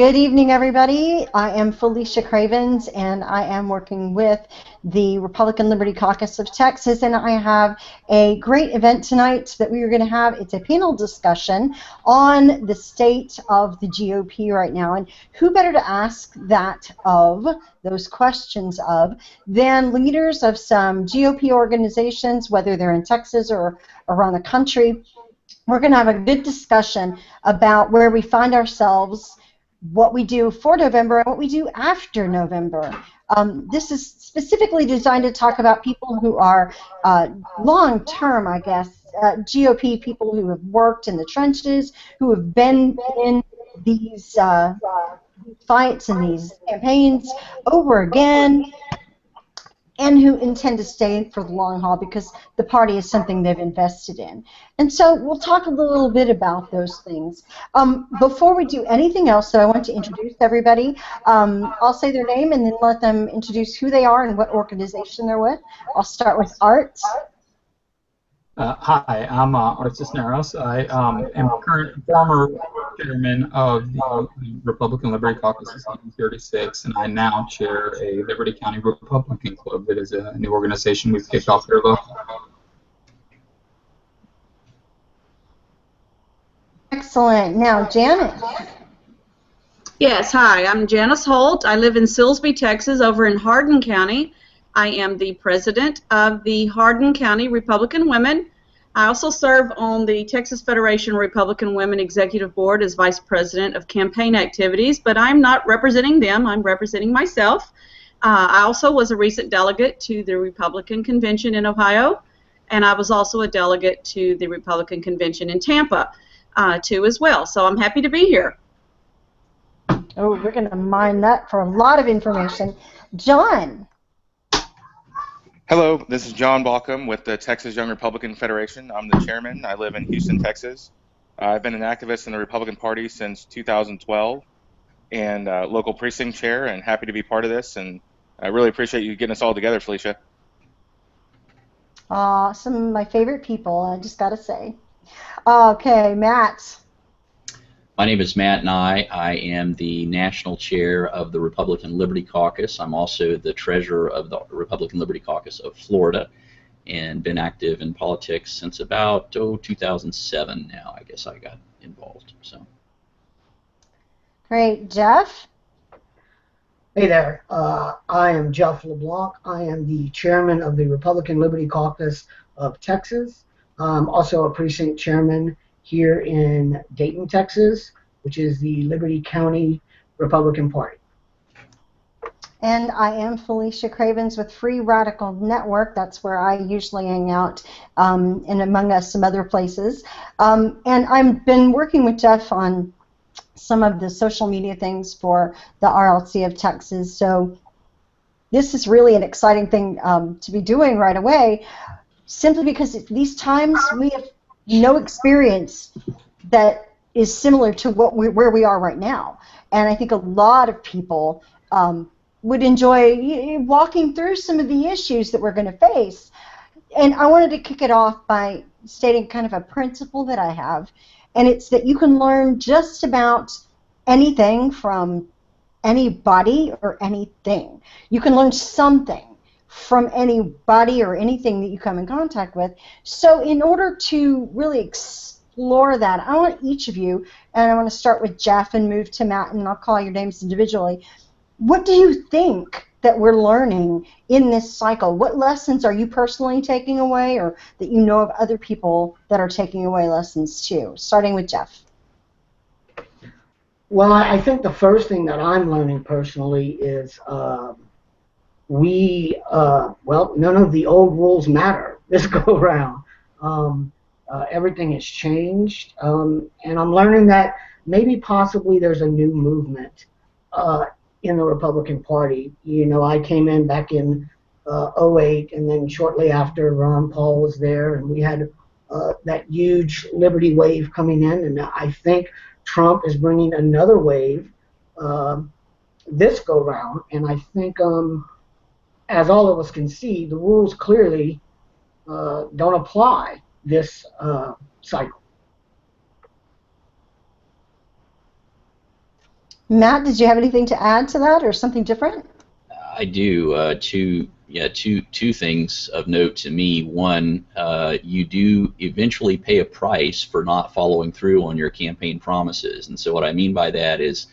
Good evening, everybody. I am Felicia Cravens, and I am working with the Republican Liberty Caucus of Texas, and I have a great event tonight that we are going to have. It's a panel discussion on the state of the GOP right now, and who better to ask that of, those questions of, than leaders of some GOP organizations, whether they're in Texas or around the country. We're going to have a good discussion about where we find ourselves, what we do for November, and what we do after November. This is specifically designed to talk about people who are long-term, I guess, GOP people who have worked in the trenches, who have been in these fights and these campaigns over again, and who intend to stay for the long haul because the party is something they've invested in. And so we'll talk a little bit about those things. Before we do anything else, though, I want to introduce everybody. I'll say their name and then let them introduce who they are and what organization they're with. I'll start with Art. Hi, I'm Art Sisneros. I am current former chairman of the Republican Liberty Caucus of 36, and I now chair a Liberty County Republican Club that is a new organization we've kicked off here locally. Excellent. Now, Janis. Yes, hi, I'm Janis Holt. I live in Silsbee, Texas, over in Hardin County. I am the president of the Hardin County Republican Women. I also serve on the Texas Federation of Republican Women Executive Board as vice president of campaign activities, but I'm not representing them, I'm representing myself. I also was a recent delegate to the Republican Convention in Ohio, and I was also a delegate to the Republican Convention in Tampa, too, as well. So I'm happy to be here. Oh, we're going to mine that for a lot of information. John. Hello, this is John Baucum with the Texas Young Republican Federation. I'm the chairman. I live in Houston, Texas. I've been an activist in the Republican Party since 2012 and local precinct chair, and happy to be part of this. And I really appreciate you getting us all together, Felicia. Some of my favorite people, I just got to say. Okay, Matt. My name is Matt Nye. I am the national chair of the Republican Liberty Caucus. I'm also the treasurer of the Republican Liberty Caucus of Florida and been active in politics since about 2007 now. I guess I got involved. So. Great. Jeff? Hey there. I am Jeff LeBlanc. I am the chairman of the Republican Liberty Caucus of Texas. I'm also a precinct chairman here in Dayton, Texas, which is the Liberty County Republican Party. And I am Felicia Cravens with Free Radical Network. That's where I usually hang out, and among us some other places. And I've been working with Jeff on some of the social media things for the RLC of Texas. So this is really an exciting thing to be doing right away, simply because at these times we have no experience that is similar to where we are right now. And I think a lot of people would enjoy walking through some of the issues that we're going to face. And I wanted to kick it off by stating kind of a principle that I have, and it's that you can learn just about anything from anybody or anything. You can learn something from anybody or anything that you come in contact with. So in order to really explore that, I want each of you, and I want to start with Jeff and move to Matt, and I'll call your names individually. What do you think that we're learning in this cycle? What lessons are you personally taking away, or that you know of other people that are taking away lessons too? Starting with Jeff. Well, I think the first thing that I'm learning personally is well, none of the old rules matter this go around. Everything has changed, and I'm learning that maybe possibly there's a new movement in the Republican Party. You know, I came in back in 08, and then shortly after Ron Paul was there, and we had that huge liberty wave coming in, and I think Trump is bringing another wave this go round, and I think as all of us can see, the rules clearly don't apply this cycle. Matt, did you have anything to add to that or something different? I do. Two things of note to me. One, you do eventually pay a price for not following through on your campaign promises. And so what I mean by that is,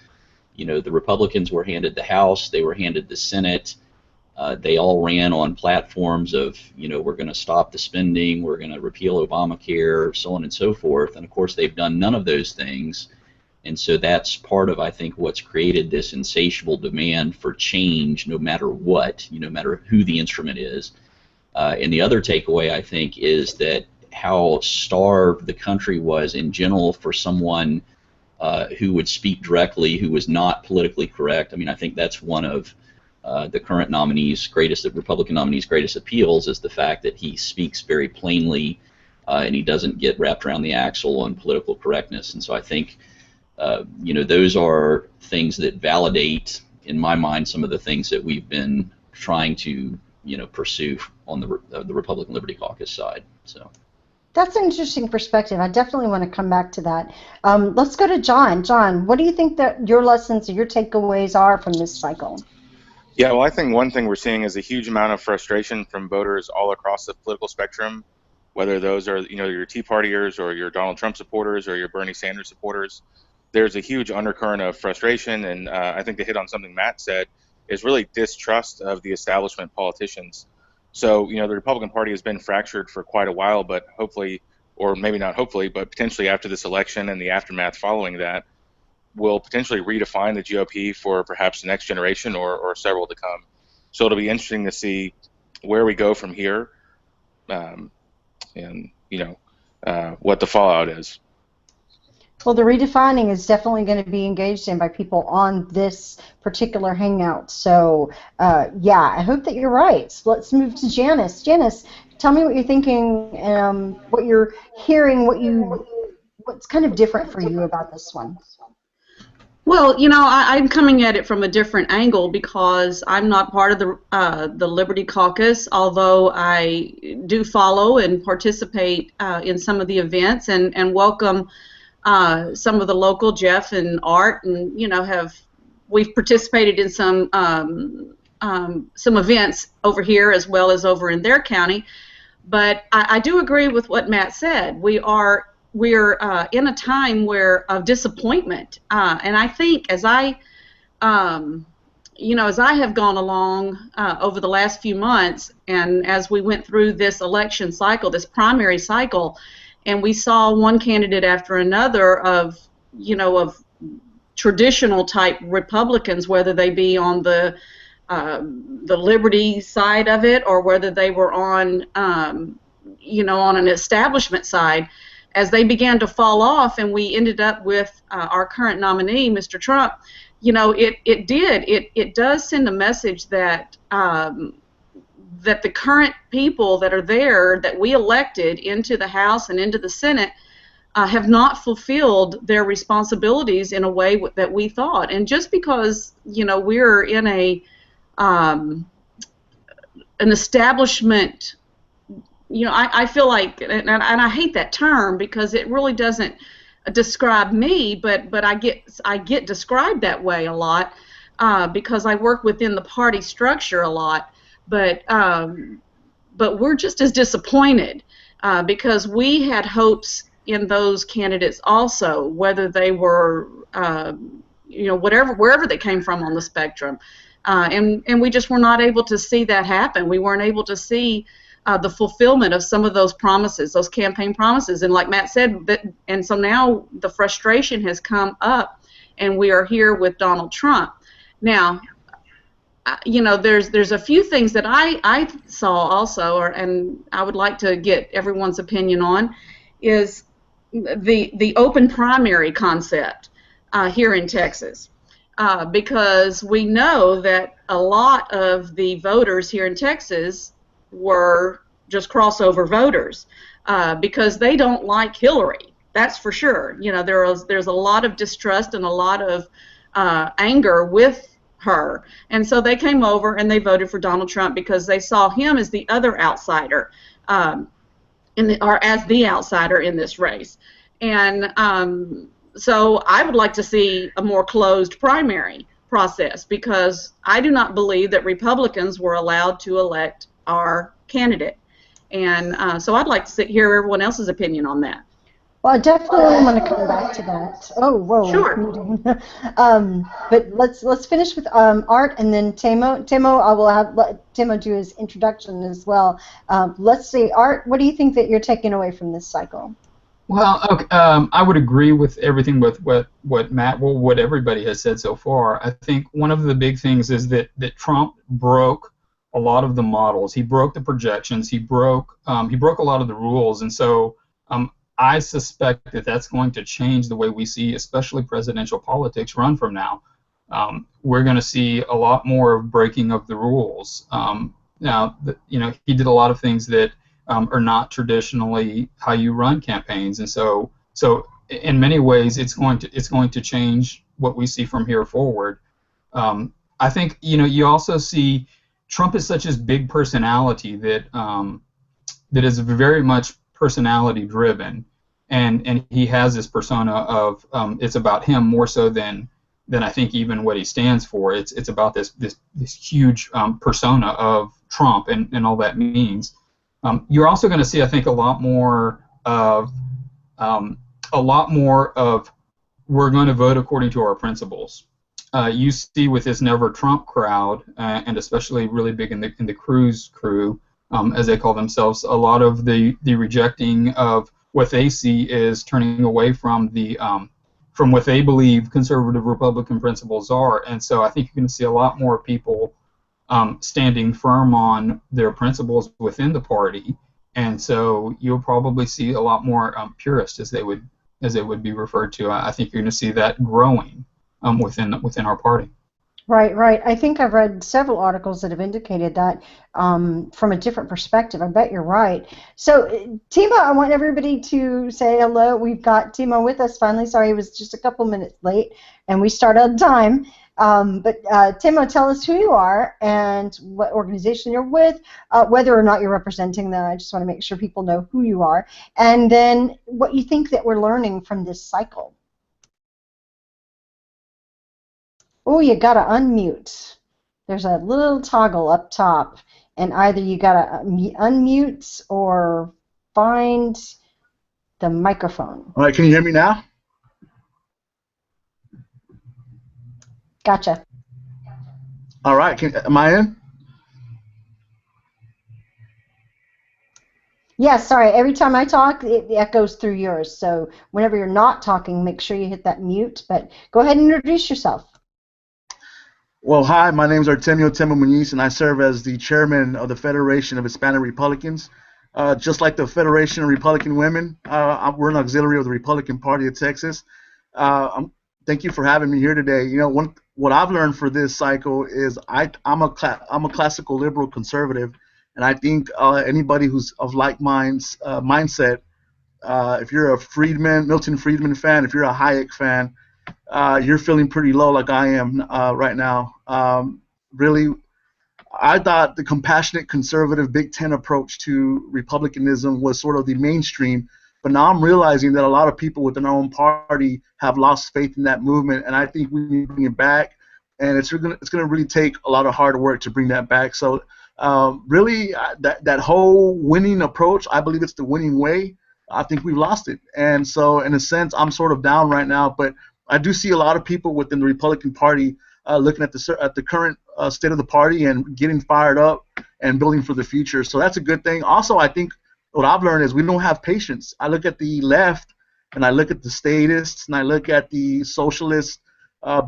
the Republicans were handed the House, they were handed the Senate. They all ran on platforms of, we're going to stop the spending, we're going to repeal Obamacare, so on and so forth. And of course, they've done none of those things. And so that's part of, I think, what's created this insatiable demand for change, no matter what, no matter who the instrument is. And the other takeaway, I think, is that how starved the country was in general for someone who would speak directly, who was not politically correct. I mean, I think that's one of the current Republican nominee's greatest appeals, is the fact that he speaks very plainly and he doesn't get wrapped around the axle on political correctness. And so I think those are things that validate, in my mind, some of the things that we've been trying to, pursue on the Republican Liberty Caucus side. So that's an interesting perspective. I definitely want to come back to that. Let's go to John. John, what do you think that your lessons or your takeaways are from this cycle? Yeah, well, I think one thing we're seeing is a huge amount of frustration from voters all across the political spectrum, whether those are, your Tea Partiers or your Donald Trump supporters or your Bernie Sanders supporters. There's a huge undercurrent of frustration, and I think to hit on something Matt said, is really distrust of the establishment politicians. So, the Republican Party has been fractured for quite a while, but hopefully, or maybe not hopefully, but potentially after this election and the aftermath following that, will potentially redefine the GOP for perhaps the next generation or several to come. So it'll be interesting to see where we go from here, and what the fallout is. Well, the redefining is definitely going to be engaged in by people on this particular Hangout. So, yeah, I hope that you're right. So let's move to Janis. Janis, tell me what you're thinking, what you're hearing, what's kind of different for you about this one. Well, I'm coming at it from a different angle because I'm not part of the Liberty Caucus, although I do follow and participate in some of the events and welcome some of the local, Jeff and Art, and we've participated in some events over here as well as over in their county. But I do agree with what Matt said. We're in a time of disappointment, and I think as I have gone along over the last few months, and as we went through this election cycle, this primary cycle, and we saw one candidate after another of traditional type Republicans, whether they be on the Liberty side of it or whether they were on on an establishment side, as they began to fall off, and we ended up with our current nominee, Mr. Trump. It does send a message that that the current people that are there, that we elected into the House and into the Senate, have not fulfilled their responsibilities in a way that we thought. And just because we're in an establishment, I feel like, and I hate that term because it really doesn't describe me, but I get described that way a lot because I work within the party structure a lot. But we're just as disappointed because we had hopes in those candidates also, whether they were wherever they came from on the spectrum, and we just were not able to see that happen. We weren't able to see the fulfillment of some of those promises, those campaign promises, and like Matt said, and so now the frustration has come up, and we are here with Donald Trump now. There's a few things that I saw also, and I would like to get everyone's opinion on, is the open primary concept here in Texas, because we know that a lot of the voters here in Texas were just crossover voters because they don't like Hillary. That's for sure. There's a lot of distrust and a lot of anger with her, and so they came over and they voted for Donald Trump because they saw him as the other outsider, or as the outsider in this race. And So I would like to see a more closed primary process, because I do not believe that Republicans were allowed to elect our candidate. And so I'd like to hear everyone else's opinion on that. Well, I definitely want to come back to that. Oh, whoa. Sure. But let's finish with Art, and then Temo. Temo, I will let Temo do his introduction as well. Let's see, Art, what do you think that you're taking away from this cycle? Well, okay, I would agree with everything with what Matt, well, what everybody has said so far. I think one of the big things is that Trump broke a lot of the models. He broke the projections. He broke a lot of the rules, and so I suspect that that's going to change the way we see, especially presidential politics, run from now. We're going to see a lot more of breaking of the rules. Now, he did a lot of things that are not traditionally how you run campaigns, and so in many ways it's going to change what we see from here forward. I think you also see Trump is such a big personality that is very much personality driven, and he has this persona of it's about him more so than I think even what he stands for. It's about this huge persona of Trump and all that means. You're also going to see, I think, a lot more of we're going to vote according to our principles. You see with this Never Trump crowd, and especially really big in the Cruz crew, as they call themselves, a lot of the rejecting of what they see is turning away from from what they believe conservative Republican principles are, and so I think you're going to see a lot more people standing firm on their principles within the party, and so you'll probably see a lot more purists, as they would be referred to. I think you're going to see that growing within our party. Right. I think I've read several articles that have indicated that from a different perspective. I bet you're right. So, Temo, I want everybody to say hello. We've got Temo with us finally. Sorry, he was just a couple minutes late, and we started on time. But Temo, tell us who you are and what organization you're with, whether or not you're representing them. I just want to make sure people know who you are, and then what you think that we're learning from this cycle. Oh, you gotta unmute. There's a little toggle up top, and either you gotta unmute or find the microphone. All right, can you hear me now? Gotcha. All right, am I in? Yeah, sorry. Every time I talk, it echoes through yours. So whenever you're not talking, make sure you hit that mute. But go ahead and introduce yourself. Well, hi, my name is Artemio Muniz, and I serve as the chairman of the Federation of Hispanic Republicans. Just like the Federation of Republican Women, we're an auxiliary of the Republican Party of Texas. Thank you for having me here today. What I've learned for this cycle is I'm a classical liberal conservative, and I think anybody who's of like mindset, if you're a Milton Friedman fan, if you're a Hayek fan, you're feeling pretty low like I am right now. Really, I thought the compassionate conservative Big Ten approach to republicanism was sort of the mainstream, but now I'm realizing that a lot of people within our own party have lost faith in that movement, and I think we need to bring it back, and it's going to really take a lot of hard work to bring that back. So really, that whole winning approach, I believe it's the winning way. I think we've lost it, and so in a sense, I'm sort of down right now, but I do see a lot of people within the Republican Party looking at the current state of the party and getting fired up and building for the future. So that's a good thing. Also, I think what I've learned is we don't have patience. I look at the left, and I look at the statists, and I look at the socialist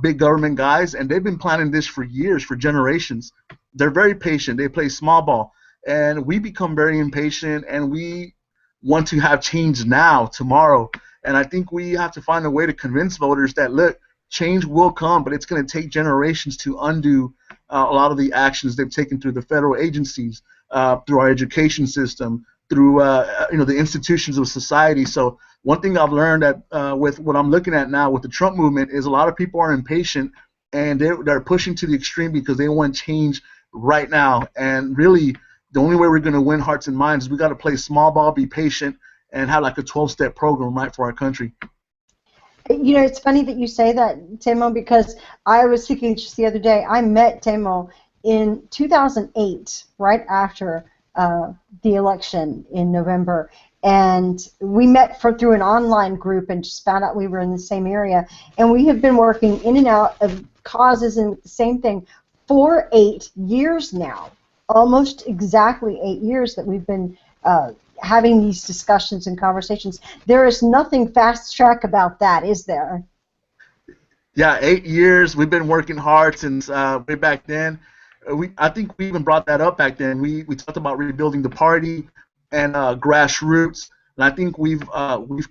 big government guys, and they've been planning this for years, for generations. They're very patient. They play small ball. And we become very impatient, and we want to have change now, tomorrow. And I think we have to find a way to convince voters that, look, change will come, but it's going to take generations to undo a lot of the actions they've taken through the federal agencies, through our education system, through the institutions of society. So one thing I've learned that with what I'm looking at now with the Trump movement is a lot of people are impatient, and they're pushing to the extreme because they want change right now. And really, the only way we're going to win hearts and minds is we got to play small ball, be patient, and have like a 12-step program right for our country. You know, it's funny that you say that, Temo, because I was thinking just the other day, I met Temo in 2008, right after the election in November, and we met through an online group and just found out we were in the same area, and we have been working in and out of causes and the same thing for 8 years now, almost exactly 8 years that we've been having these discussions and conversations. There is nothing fast track about that, is there? Yeah, 8 years. We've been working hard since way back then. I think we even brought that up back then. We talked about rebuilding the party and grassroots, and I think we've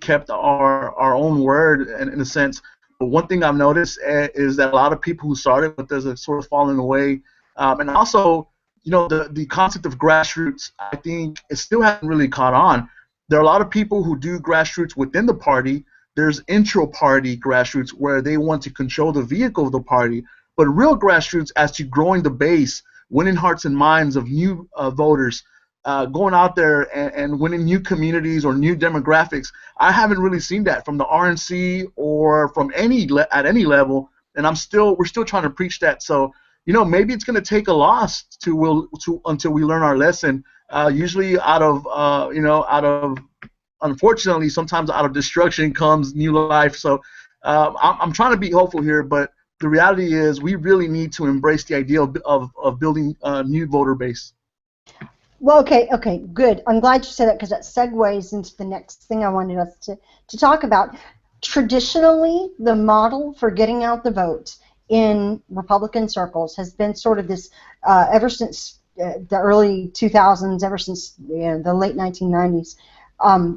kept our own word in a sense. But one thing I've noticed is that a lot of people who started with us have sort of fallen away, and also, you know, the concept of grassroots, I think it still hasn't really caught on. There are a lot of people who do grassroots within the party. There's intra-party grassroots where they want to control the vehicle of the party, but real grassroots as to growing the base, winning hearts and minds of new voters, going out there and winning new communities or new demographics. I haven't really seen that from the RNC or from at any level, and we're still trying to preach that. So, you know, maybe it's going to take a loss until we learn our lesson. Usually, unfortunately, sometimes out of destruction comes new life. So, I'm trying to be hopeful here, but the reality is we really need to embrace the idea of building a new voter base. Well, okay, good. I'm glad you said that because that segues into the next thing I wanted us to talk about. Traditionally, the model for getting out the vote in Republican circles has been sort of this ever since the early 2000s, ever since the late 1990s.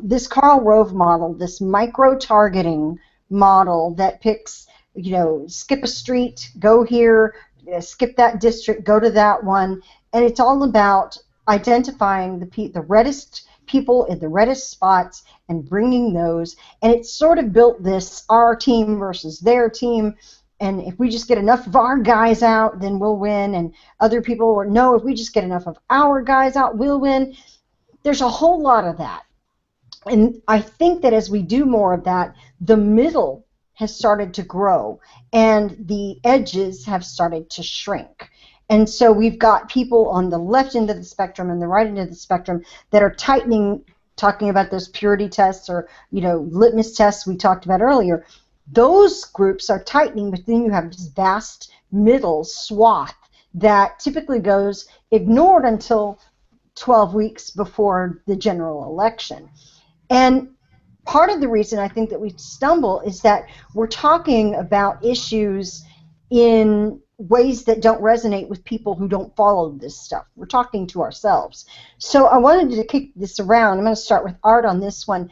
This Karl Rove model, this micro-targeting model that picks, you know, skip a street, go here, skip that district, go to that one, and it's all about identifying the reddest people in the reddest spots and bringing those, and it's sort of built this our team versus their team, and if we just get enough of our guys out, then we'll win, and other people will no, if we just get enough of our guys out, we'll win. There's a whole lot of that, and I think that as we do more of that, the middle has started to grow, and the edges have started to shrink. And so we've got people on the left end of the spectrum and the right end of the spectrum that are tightening, talking about those purity tests or, you know, litmus tests we talked about earlier. Those groups are tightening, but then you have this vast middle swath that typically goes ignored until 12 weeks before the general election. And part of the reason I think that we stumble is that we're talking about issues in ways that don't resonate with people who don't follow this stuff. We're talking to ourselves. So I wanted to kick this around. I'm going to start with Art on this one.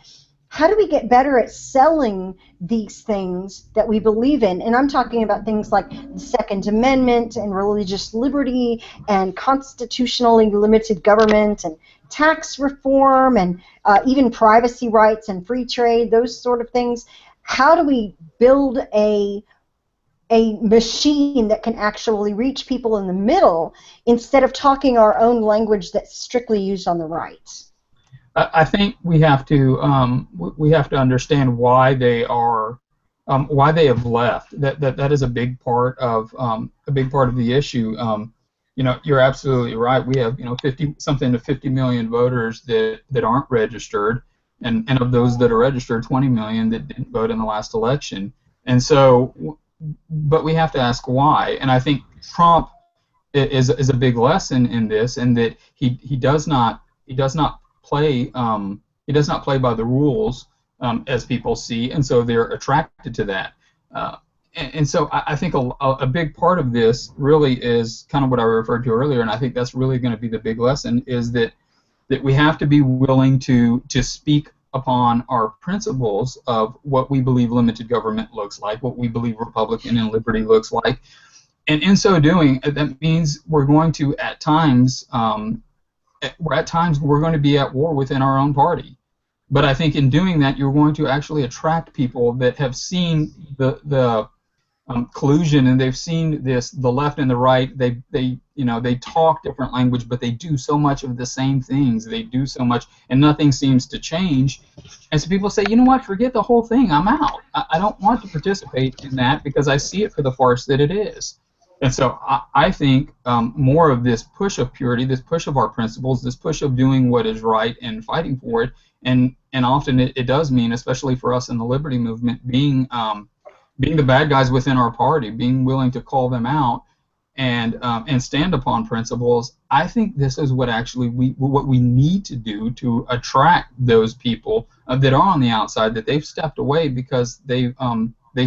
How do we get better at selling these things that we believe in? And I'm talking about things like the Second Amendment and religious liberty and constitutionally limited government and tax reform and even privacy rights and free trade, those sort of things. How do we build a machine that can actually reach people in the middle instead of talking our own language that's strictly used on the right? I think we have to understand why they have left. That is a big part of the issue. You know, you're absolutely right. We have 50 million voters that aren't registered, and of those that are registered, 20 million that didn't vote in the last election. And so, but we have to ask why. And I think Trump is a big lesson in this, in that he does not play by the rules as people see, and so they're attracted to that. And so I think a big part of this really is kind of what I referred to earlier, and I think that's really going to be the big lesson, is that we have to be willing to speak upon our principles of what we believe limited government looks like, what we believe Republican and liberty looks like, and in so doing, that means we're going to at times we're going to be at war within our own party. But I think in doing that, you're going to actually attract people that have seen the collusion, and they've seen this, the left and the right, they talk different language, but they do so much of the same things. They do so much, and nothing seems to change. And so people say, you know what, forget the whole thing, I'm out. I don't want to participate in that because I see it for the farce that it is. And so I think more of this push of purity, this push of our principles, this push of doing what is right and fighting for it, and often it does mean, especially for us in the liberty movement, being the bad guys within our party, being willing to call them out and stand upon principles. I think this is what actually what we need to do to attract those people that are on the outside, that they've stepped away because they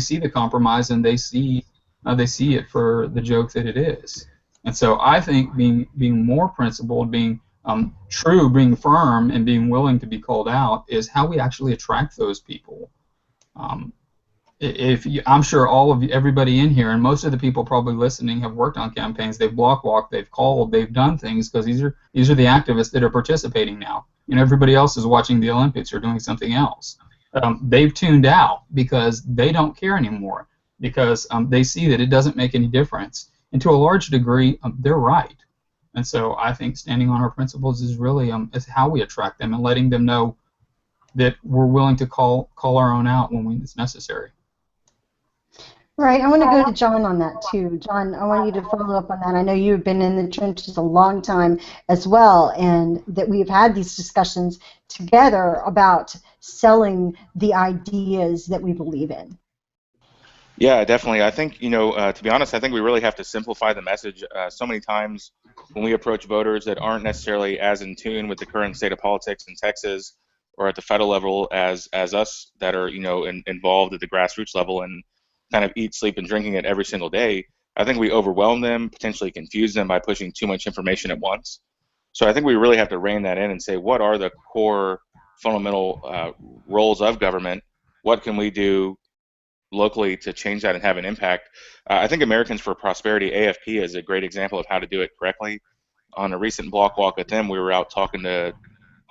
see the compromise and they see it for the joke that it is. And so I think being more principled, being true, being firm, and being willing to be called out is how we actually attract those people. I'm sure everybody in here, and most of the people probably listening, have worked on campaigns. They've block walked, they've called, they've done things because these are the activists that are participating now. Everybody else is watching the Olympics or doing something else. They've tuned out because they don't care anymore, because they see that it doesn't make any difference. And to a large degree, they're right. And so I think standing on our principles is really is how we attract them, and letting them know that we're willing to call our own out when it's necessary. Right. I want to go to John on that too. John, I want you to follow up on that. I know you've been in the trenches a long time as well, and that we've had these discussions together about selling the ideas that we believe in. Yeah, definitely. I think, to be honest, I think we really have to simplify the message. So many times when we approach voters that aren't necessarily as in tune with the current state of politics in Texas or at the federal level as us that are, involved at the grassroots level and kind of eat, sleep, and drinking it every single day, I think we overwhelm them, potentially confuse them by pushing too much information at once. So I think we really have to rein that in and say, what are the core fundamental roles of government? What can we do locally to change that and have an impact? I think Americans for Prosperity, AFP, is a great example of how to do it correctly. On a recent block walk with them, we were out talking to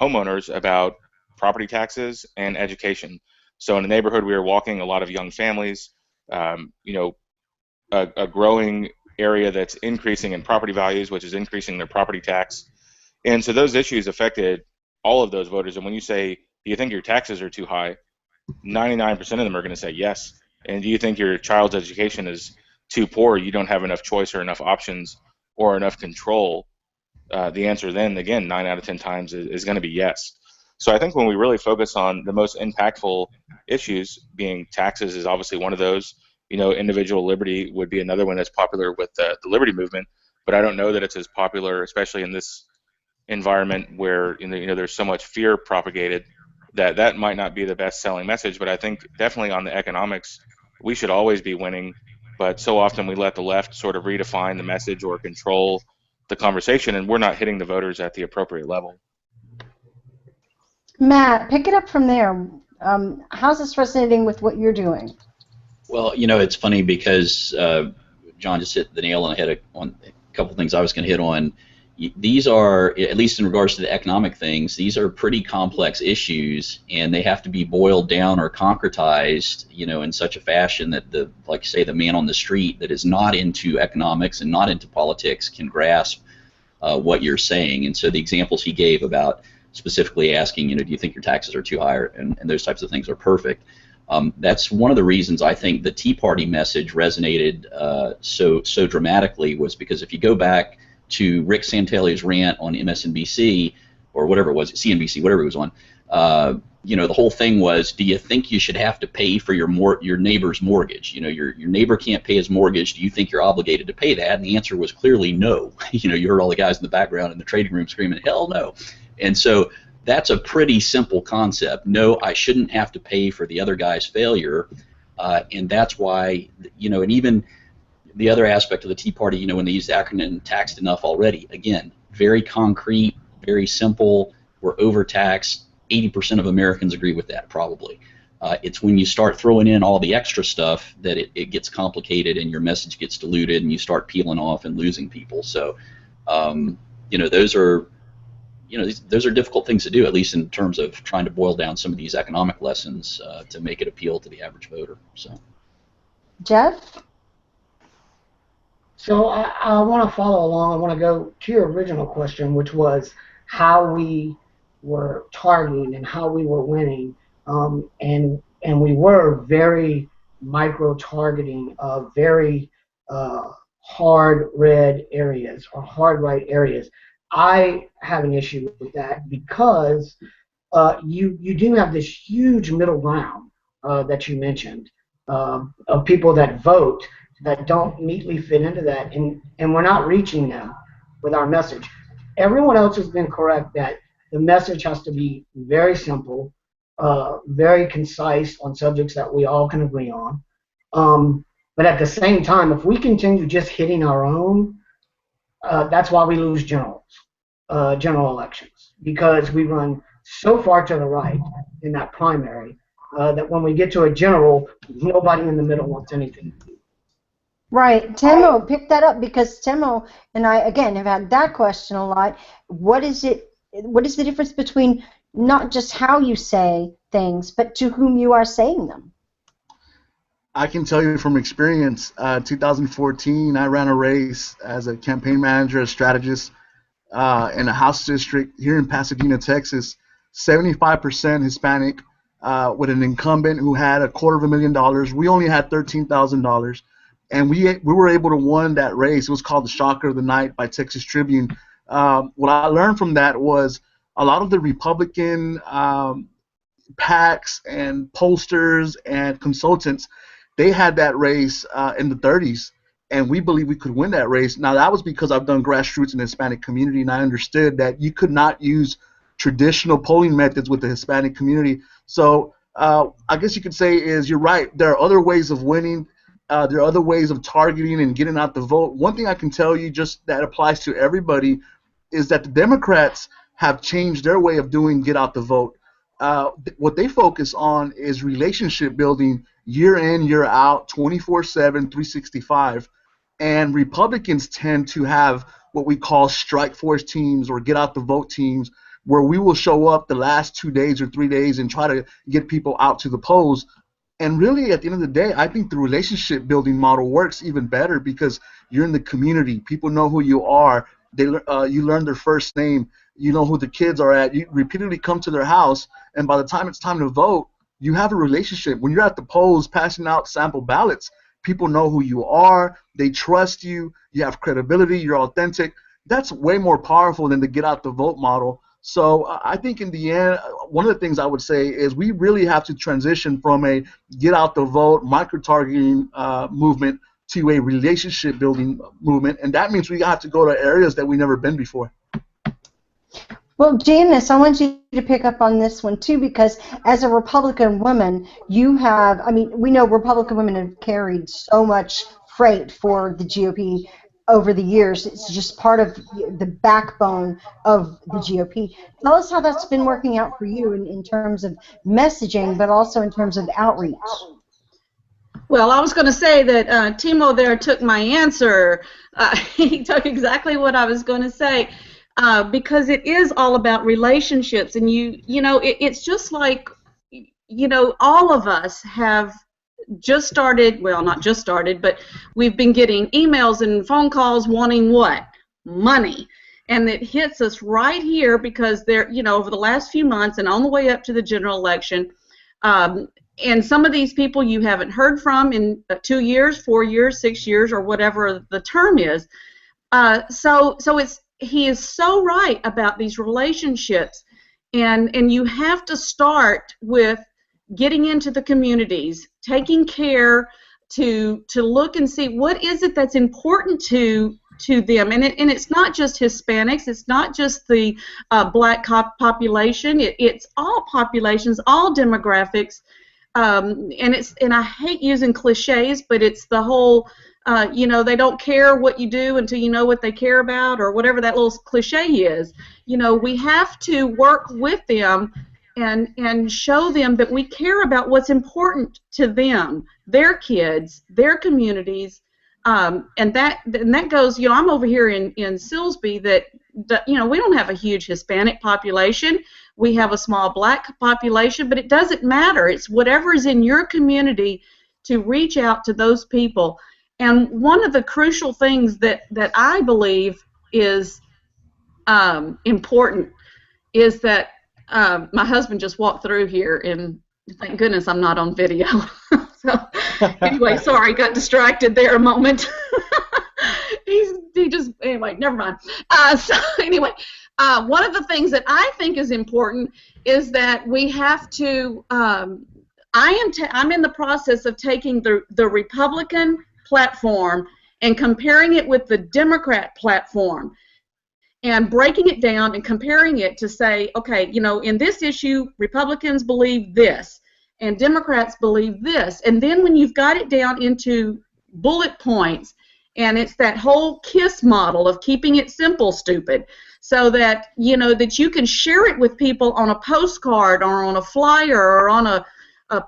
homeowners about property taxes and education. So in the neighborhood we were walking, a lot of young families, a growing area that's increasing in property values, which is increasing their property tax. And so those issues affected all of those voters. And when you say, do you think your taxes are too high? 99% of them are going to say yes. And do you think your child's education is too poor? You don't have enough choice or enough options or enough control? The answer then, again, 9 out of 10 times is going to be yes. So I think when we really focus on the most impactful issues, being taxes is obviously one of those. Individual liberty would be another one that's popular with the liberty movement, but I don't know that it's as popular, especially in this environment where there's so much fear propagated, that might not be the best selling message. But I think definitely on the economics, we should always be winning, but so often we let the left sort of redefine the message or control the conversation, and we're not hitting the voters at the appropriate level. Matt, pick it up from there. How's this resonating with what you're doing? Well, it's funny because John just hit the nail on the head on a couple of things I was going to hit on. These are, at least in regards to the economic things, these are pretty complex issues, and they have to be boiled down or concretized, in such a fashion that like you say, the man on the street that is not into economics and not into politics can grasp what you're saying. And so the examples he gave about specifically asking, do you think your taxes are too high, and those types of things are perfect. That's one of the reasons I think the Tea Party message resonated so dramatically, was because if you go back to Rick Santelli's rant on MSNBC or whatever it was, CNBC, whatever it was on, the whole thing was, do you think you should have to pay for your neighbor's mortgage? Your neighbor can't pay his mortgage. Do you think you're obligated to pay that? And the answer was clearly no. You heard all the guys in the background in the trading room screaming, hell no. And so that's a pretty simple concept. No, I shouldn't have to pay for the other guy's failure. And that's why, and even the other aspect of the Tea Party, when they use the acronym taxed enough already, again, very concrete, very simple. We're overtaxed. 80% of Americans agree with that, probably. It's when you start throwing in all the extra stuff that it gets complicated and your message gets diluted and you start peeling off and losing people. So, those are difficult things to do, at least in terms of trying to boil down some of these economic lessons to make it appeal to the average voter. So, Jeff? So I want to follow along. I want to go to your original question, which was how we were targeting and how we were winning, and we were very micro targeting of very hard red areas or hard right areas. I have an issue with that because you do have this huge middle ground that you mentioned of people that vote that don't neatly fit into that, and we're not reaching them with our message. Everyone else has been correct that the message has to be very simple, very concise on subjects that we all can agree on. But at the same time, if we continue just hitting our own, that's why we lose general elections, because we run so far to the right in that primary that when we get to a general, nobody in the middle wants anything to do. Right. Temo picked that up because Temo and I, again, have had that question a lot. What is the difference between not just how you say things, but to whom you are saying them? I can tell you from experience, 2014, I ran a race as a campaign manager, a strategist in a House district here in Pasadena, Texas, 75% Hispanic, with an incumbent who had $250,000. We only had $13,000, and we were able to win that race. It was called the Shocker of the Night by Texas Tribune. What I learned from that was a lot of the Republican PACs and pollsters and consultants, they had that race in the 30s, and we believe we could win that race. Now, that was because I've done grassroots in the Hispanic community, and I understood that you could not use traditional polling methods with the Hispanic community. So I guess you could say is you're right. There are other ways of winning. There are other ways of targeting and getting out the vote. One thing I can tell you just that applies to everybody is that the Democrats have changed their way of doing get out the vote. What they focus on is relationship building year in, year out, 24/7, 365. And Republicans tend to have what we call strike force teams or get out the vote teams, where we will show up the last 2 days or 3 days and try to get people out to the polls. And really, at the end of the day, I think the relationship building model works even better because you're in the community. People know who you are. You learn their first name. You know who the kids are at. You repeatedly come to their house, and by the time it's time to vote, you have a relationship. When you're at the polls passing out sample ballots, people know who you are. They trust you. You have credibility. You're authentic. That's way more powerful than the get out the vote model. So I think in the end, one of the things I would say is we really have to transition from a get out the vote, micro-targeting movement to a relationship building movement. And that means we have to go to areas that we've never been before. Well, Janis, I want you to pick up on this one too, because as a Republican woman, you have, I mean, we know Republican women have carried so much freight for the GOP over the years. It's just part of the backbone of the GOP. Tell us how that's been working out for you in terms of messaging, but also in terms of outreach. Well, I was going to say that Temo there took my answer. He took exactly what I was going to say. Because it is all about relationships, and you know, it's just like, you know, all of us have just started, well, not just started, but we've been getting emails and phone calls wanting what? Money. And it hits us right here because they're, you know, over the last few months and on the way up to the general election, and some of these people you haven't heard from in 2 years, 4 years, 6 years, or whatever the term is. So he is so right about these relationships, and you have to start with getting into the communities, taking care to look and see what is it that's important to them, and it's not just Hispanics, it's not just the black population, it's all populations, all demographics, and I hate using cliches, but it's the whole. You know, they don't care what you do until you know what they care about, or whatever that little cliche is. You know, we have to work with them and show them that we care about what's important to them, their kids, their communities, and that goes. You know, I'm over here in Silsbee. That you know, we don't have a huge Hispanic population. We have a small black population, but it doesn't matter. It's whatever is in your community to reach out to those people. And one of the crucial things that I believe is important is that my husband just walked through here, and thank goodness I'm not on video. So anyway, sorry, got distracted there a moment. Anyway, never mind. So anyway, one of the things that I think is important is that we have to. I'm in the process of taking the Republican platform and comparing it with the Democrat platform, and breaking it down and comparing it to say, okay, you know, in this issue, Republicans believe this, and Democrats believe this. And then when you've got it down into bullet points, and it's that whole KISS model of keeping it simple, stupid, so that, you know, that you can share it with people on a postcard or on a flyer or on a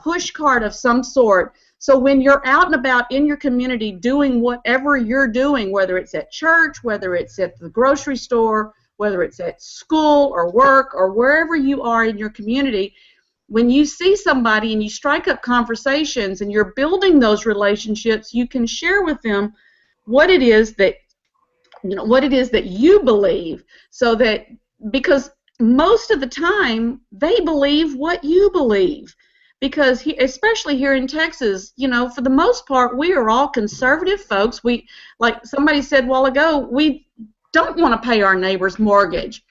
push card of some sort. So when you're out and about in your community doing whatever you're doing, whether it's at church, whether it's at the grocery store, whether it's at school or work or wherever you are in your community, when you see somebody and you strike up conversations and you're building those relationships, you can share with them what it is that, you know, what it is that you believe, so that, because most of the time they believe what you believe. Because especially here in Texas, you know, for the most part, we are all conservative folks. We, like somebody said a while ago, we don't want to pay our neighbor's mortgage.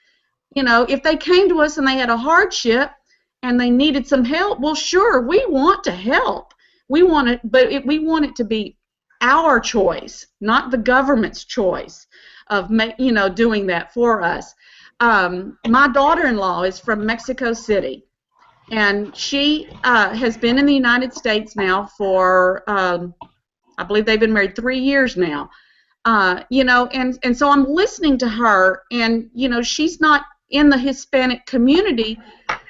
You know, if they came to us and they had a hardship and they needed some help, well, sure, we want to help. We want it, but we want it to be our choice, not the government's choice of, you know, doing that for us. My daughter-in-law is from Mexico City. And she has been in the United States now for, I believe they've been married 3 years now. You know, and so I'm listening to her, and, you know, she's not in the Hispanic community,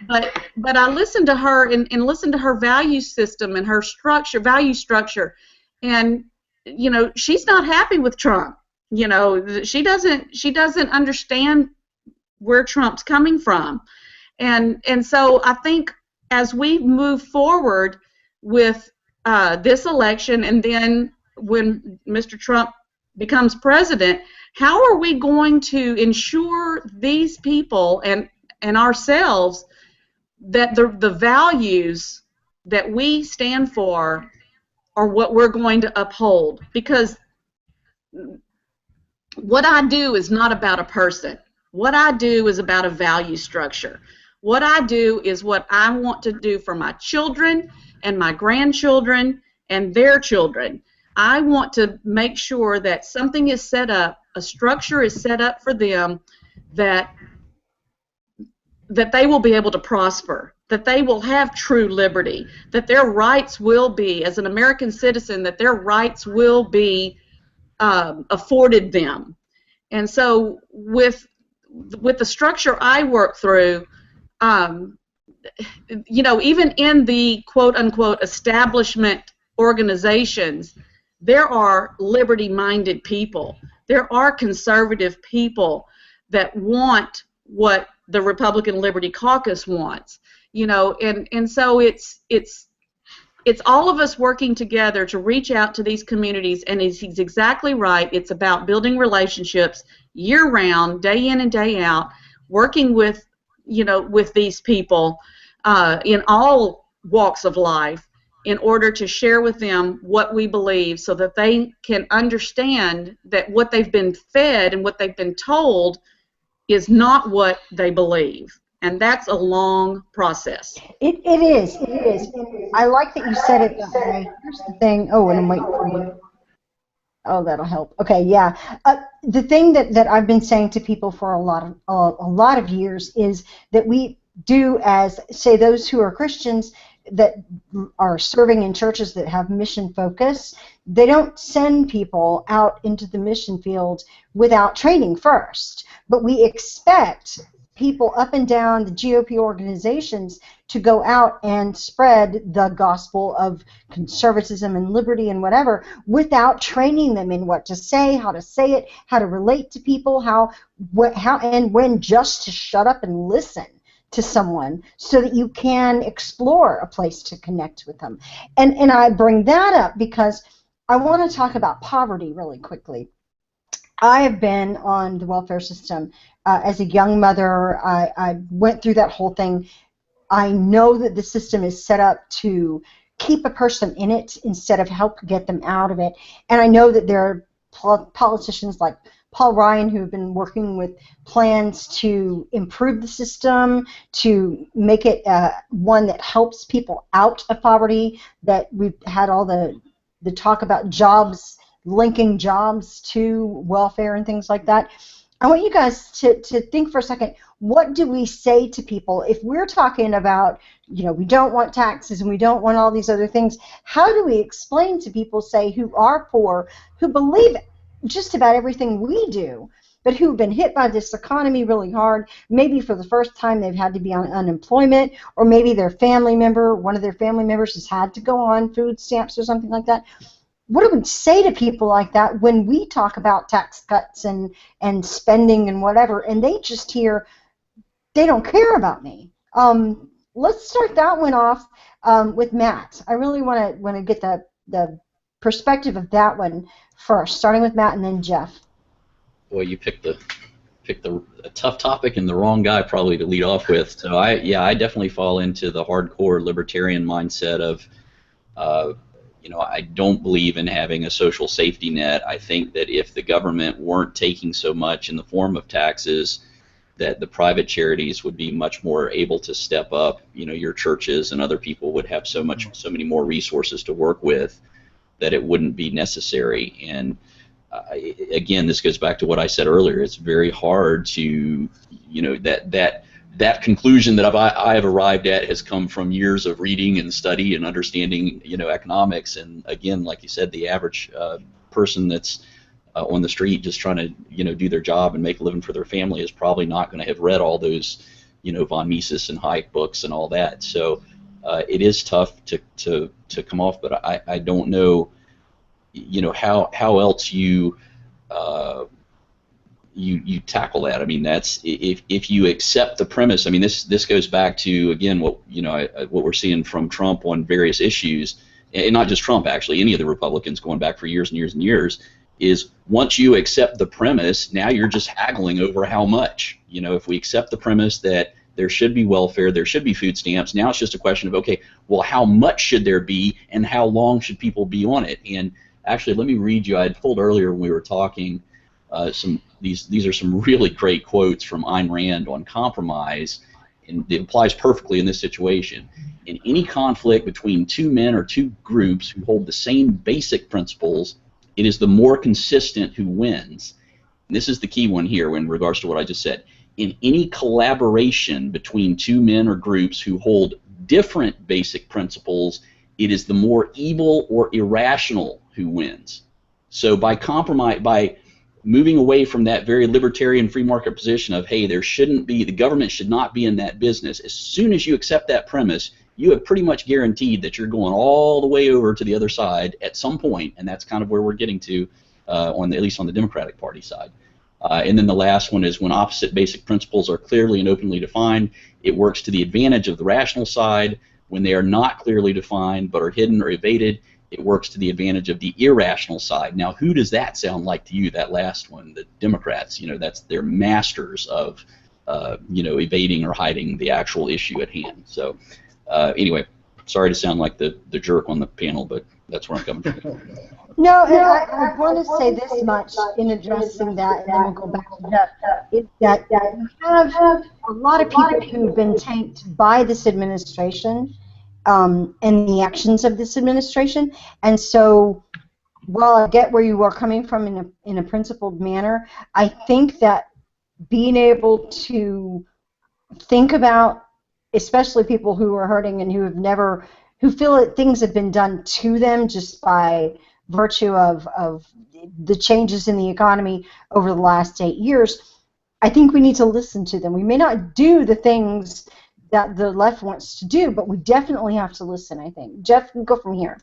but I listen to her and listen to her value system and her value structure. And, you know, she's not happy with Trump. You know, she doesn't understand where Trump's coming from. And so I think as we move forward with this election, and then when Mr. Trump becomes president, how are we going to ensure these people and ourselves that the values that we stand for are what we're going to uphold? Because what I do is not about a person. What I do is about a value structure. What I do is what I want to do for my children and my grandchildren and their children. I want to make sure that something is set up, a structure is set up for them that they will be able to prosper, that they will have true liberty, that their rights will be, as an American citizen, that their rights will be afforded them. And so with the structure I work through, you know, even in the quote-unquote establishment organizations, there are liberty-minded people. There are conservative people that want what the Republican Liberty Caucus wants. You know, and so it's all of us working together to reach out to these communities, and he's exactly right. It's about building relationships year-round, day in and day out, working with, you know, with these people in all walks of life, in order to share with them what we believe, so that they can understand that what they've been fed and what they've been told is not what they believe. And that's a long process. It is. I like that you said it that way. Here's the thing. Oh, and I'm waiting for you. Oh, that'll help. Okay, yeah. The thing that I've been saying to people for a lot of years is that we do, as, say, those who are Christians that are serving in churches that have mission focus, they don't send people out into the mission field without training first. But we expect people up and down the GOP organizations to go out and spread the gospel of conservatism and liberty and whatever without training them in what to say, how to relate to people, how and when just to shut up and listen to someone, so that you can explore a place to connect with them. And I bring that up because I want to talk about poverty really quickly. I have been on the welfare system as a young mother. I went through that whole thing. I know that the system is set up to keep a person in it instead of help get them out of it. And I know that there are politicians like Paul Ryan who have been working with plans to improve the system, to make it one that helps people out of poverty, that we've had all the talk about jobs, linking jobs to welfare and things like that. I want you guys to think for a second, what do we say to people if we're talking about, we don't want taxes and we don't want all these other things? How do we explain to people, say, who are poor, who believe just about everything we do, but who've been hit by this economy really hard, maybe for the first time they've had to be on unemployment, or maybe their family member, one of their family members has had to go on food stamps or something like that? What do we say to people like that when we talk about tax cuts and spending and whatever, and they just hear, they don't care about me? Let's start that one off with Matt. I really want to get the perspective of that one first, starting with Matt and then Jeff. Well, you picked a tough topic and the wrong guy probably to lead off with. So I definitely fall into the hardcore libertarian mindset of I don't believe in having a social safety net. I think that if the government weren't taking so much in the form of taxes, that the private charities would be much more able to step up. Your churches and other people would have so many more resources to work with that it wouldn't be necessary. And again, this goes back to what I said earlier. It's very hard to, that conclusion that I have arrived at has come from years of reading and study and understanding, economics. And again, like you said, the average person that's on the street just trying to, do their job and make a living for their family is probably not going to have read all those, von Mises and Hayek books and all that. So it is tough to come off, but I don't know, how else you tackle that. I mean, that's if you accept the premise. I mean, this goes back to, again, what we're seeing from Trump on various issues, and not just Trump, actually, any of the Republicans going back for years and years and years, is once you accept the premise, now you're just haggling over how much. If we accept the premise that there should be welfare, there should be food stamps, now it's just a question of, okay, well, how much should there be and how long should people be on it? And actually, let me read you, I had pulled earlier when we were talking, these are some really great quotes from Ayn Rand on compromise, and it applies perfectly in this situation. In any conflict between two men or two groups who hold the same basic principles, it is the more consistent who wins. And this is the key one here in regards to what I just said. In any collaboration between two men or groups who hold different basic principles, it is the more evil or irrational who wins. So by compromise, by moving away from that very libertarian free market position of, hey, there shouldn't be, the government should not be in that business, as soon as you accept that premise, you have pretty much guaranteed that you're going all the way over to the other side at some point, and that's kind of where we're getting to, at least on the Democratic Party side. And then the last one is when opposite basic principles are clearly and openly defined, it works to the advantage of the rational side. When they are not clearly defined but are hidden or evaded, it works to the advantage of the irrational side. Now, who does that sound like to you, that last one? The Democrats, they're masters of, evading or hiding the actual issue at hand. So anyway, sorry to sound like the jerk on the panel, but that's where I'm coming from. No, and I want to say this much in addressing that, and then we'll go back to Jeff, is that you have a lot of people who've been tanked by this administration and the actions of this administration. And so while I get where you are coming from in a principled manner, I think that being able to think about, especially people who are hurting and who feel that things have been done to them just by virtue of the changes in the economy over the last 8 years, I think we need to listen to them. We may not do the things that the left wants to do, but we definitely have to listen, I think. Jeff, you go from here.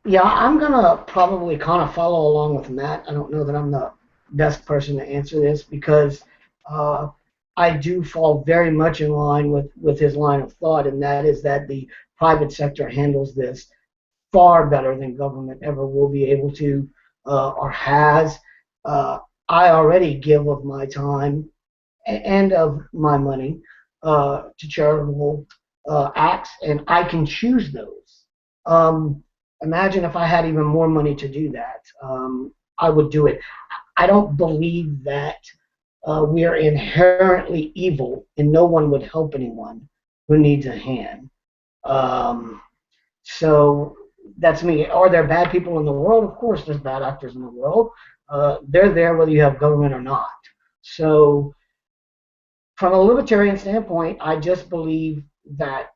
Yeah, I'm going to probably kind of follow along with Matt. I don't know that I'm the best person to answer this because I do fall very much in line with his line of thought, and that is that the private sector handles this far better than government ever will be able to or has. I already give of my time and of my money to charitable acts, and I can choose those. Imagine if I had even more money to do that. I would do it. I don't believe that we are inherently evil, and no one would help anyone who needs a hand. So that's me. Are there bad people in the world? Of course, there's bad actors in the world. They're there whether you have government or not. So from a libertarian standpoint, I just believe that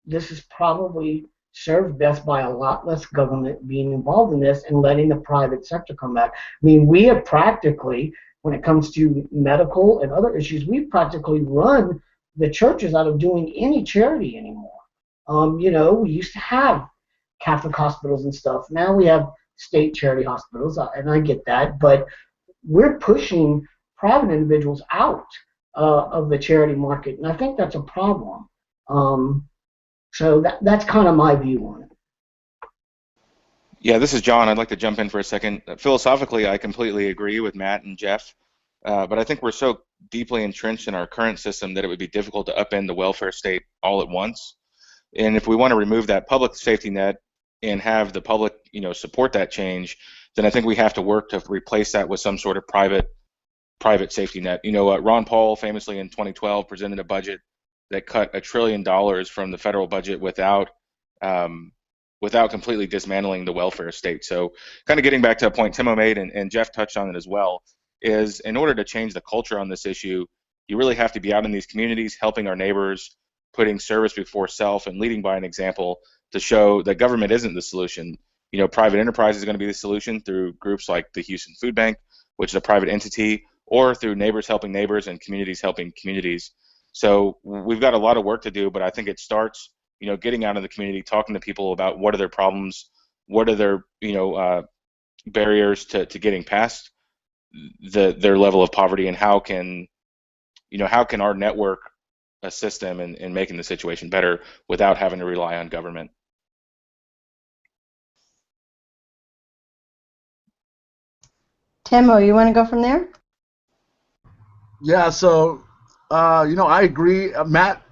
this is probably served best by a lot less government being involved in this and letting the private sector come back. I mean, we have practically, when it comes to medical and other issues, we've practically run the churches out of doing any charity anymore. You know, we used to have Catholic hospitals and stuff. Now we have state charity hospitals, and I get that, but we're pushing private individuals out of the charity market, and I think that's a problem. So that's kind of my view on it. Yeah, this is John. I'd like to jump in for a second. Philosophically, I completely agree with Matt and Jeff, but I think we're so deeply entrenched in our current system that it would be difficult to upend the welfare state all at once. And if we want to remove that public safety net and have the public, support that change, then I think we have to work to replace that with some sort of private safety net. Ron Paul famously in 2012 presented a budget that cut $1 trillion from the federal budget without completely dismantling the welfare state. So kind of getting back to a point Temo made, and Jeff touched on it as well, is in order to change the culture on this issue, you really have to be out in these communities, helping our neighbors, putting service before self, and leading by an example to show that government isn't the solution. Private enterprise is going to be the solution through groups like the Houston Food Bank, which is a private entity, or through neighbors helping neighbors and communities helping communities. So we've got a lot of work to do, but I think it starts, getting out of the community, talking to people about what are their problems, what are their, barriers to getting past their level of poverty, and how can our network assist them in making the situation better without having to rely on government. Temo, you want to go from there? Yeah, so I agree. Matt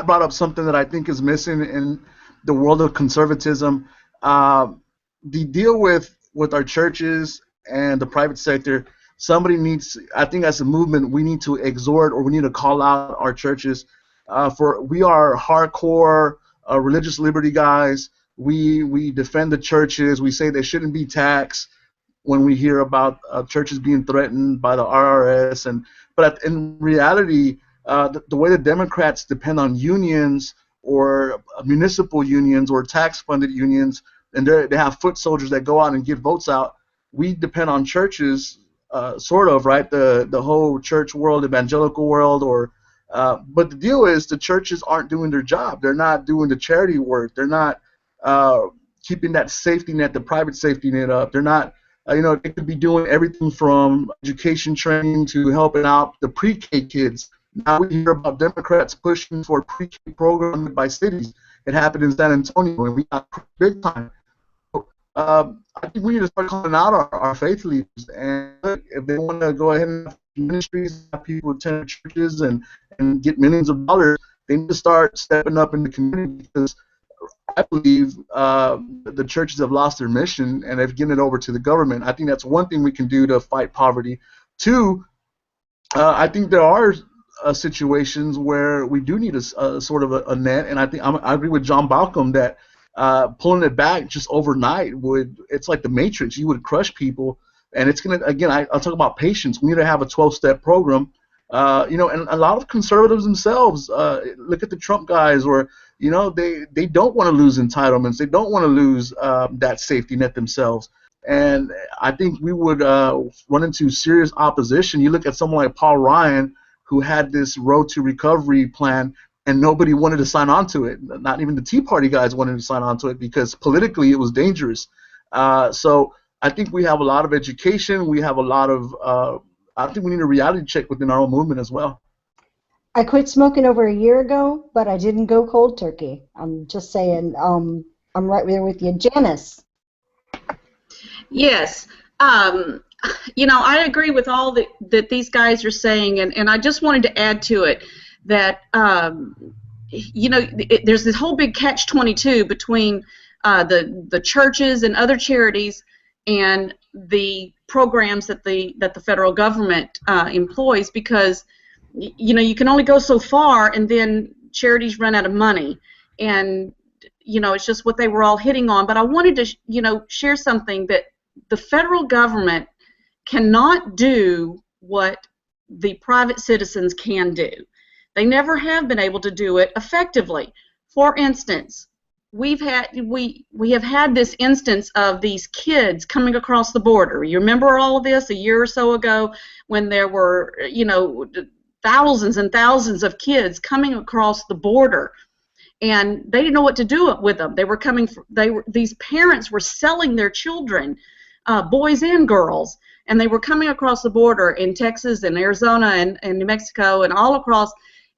brought up something that I think is missing in the world of conservatism. The deal with our churches and the private sector, somebody needs, I think as a movement, we need to exhort, or we need to call out our churches. We are hardcore religious liberty guys. We defend the churches. We say they shouldn't be taxed when we hear about churches being threatened by the RRS. But in reality, the way the Democrats depend on unions or municipal unions or tax-funded unions, and they have foot soldiers that go out and get votes out, we depend on churches, sort of, right? The whole church world, evangelical world, but the deal is the churches aren't doing their job. They're not doing the charity work. They're not keeping that safety net, the private safety net up. They're not, they could be doing everything from education training to helping out the pre-K kids. Now we hear about Democrats pushing for a pre-K program by cities. It happened in San Antonio, and we got big time. I think we need to start calling out our faith leaders, and if they want to go ahead and have ministries, have people attend churches and get millions of dollars, they need to start stepping up in the community, because I believe the churches have lost their mission and they've given it over to the government. I think that's one thing we can do to fight poverty. Two, I think there are situations where we do need a sort of a net, and I agree with John Baucum that pulling it back just overnight it's like the Matrix. You would crush people, and it's gonna, again, I'll talk about patience. We need to have a 12-step program. And a lot of conservatives themselves, look at the Trump guys, or they don't want to lose entitlements. They don't want to lose that safety net themselves. And I think we would run into serious opposition. You look at someone like Paul Ryan, who had this road to recovery plan, and nobody wanted to sign on to it. Not even the Tea Party guys wanted to sign on to it because politically it was dangerous. So I think we have a lot of education. We have a lot of I think we need a reality check within our own movement as well. I quit smoking over a year ago, but I didn't go cold turkey. I'm just saying, I'm right there with you. Janis. Yes. You know, I agree with all that these guys are saying, and I just wanted to add to it that, you know, there's this whole big catch-22 between the churches and other charities and the programs that the federal government employs, because, you know, you can only go so far, and then charities run out of money, and you know, it's just what they were all hitting on. But I wanted to, you know, share something that the federal government cannot do what the private citizens can do. They never have been able to do it effectively. For instance, we have had this instance of these kids coming across the border. You remember all of this a year or so ago when there were, you know, thousands and thousands of kids coming across the border, and they didn't know what to do with them. They were coming. These parents were selling their children, boys and girls, and they were coming across the border in Texas and Arizona and New Mexico and all across.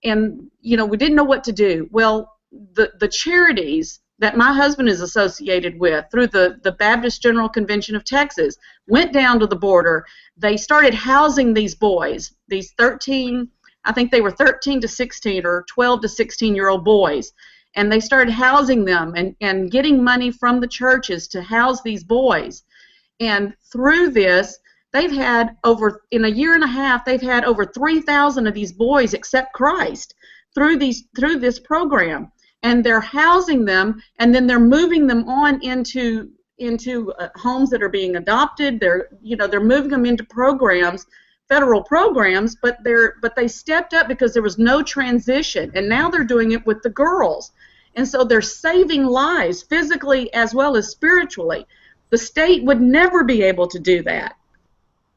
And you know, we didn't know what to do. Well, the charities that my husband is associated with through the Baptist General Convention of Texas went down to the border. They started housing these boys, these 13. I think they were 13 to 16 or 12 to 16-year-old boys, and they started housing them and getting money from the churches to house these boys. And through this, they've had in a year and a half, they've had over 3,000 of these boys accept Christ through this program, and they're housing them, and then they're moving them on into homes that are being adopted. They're moving them into programs, federal programs, but they stepped up because there was no transition, and now they're doing it with the girls, and so they're saving lives physically as well as spiritually. The state would never be able to do that,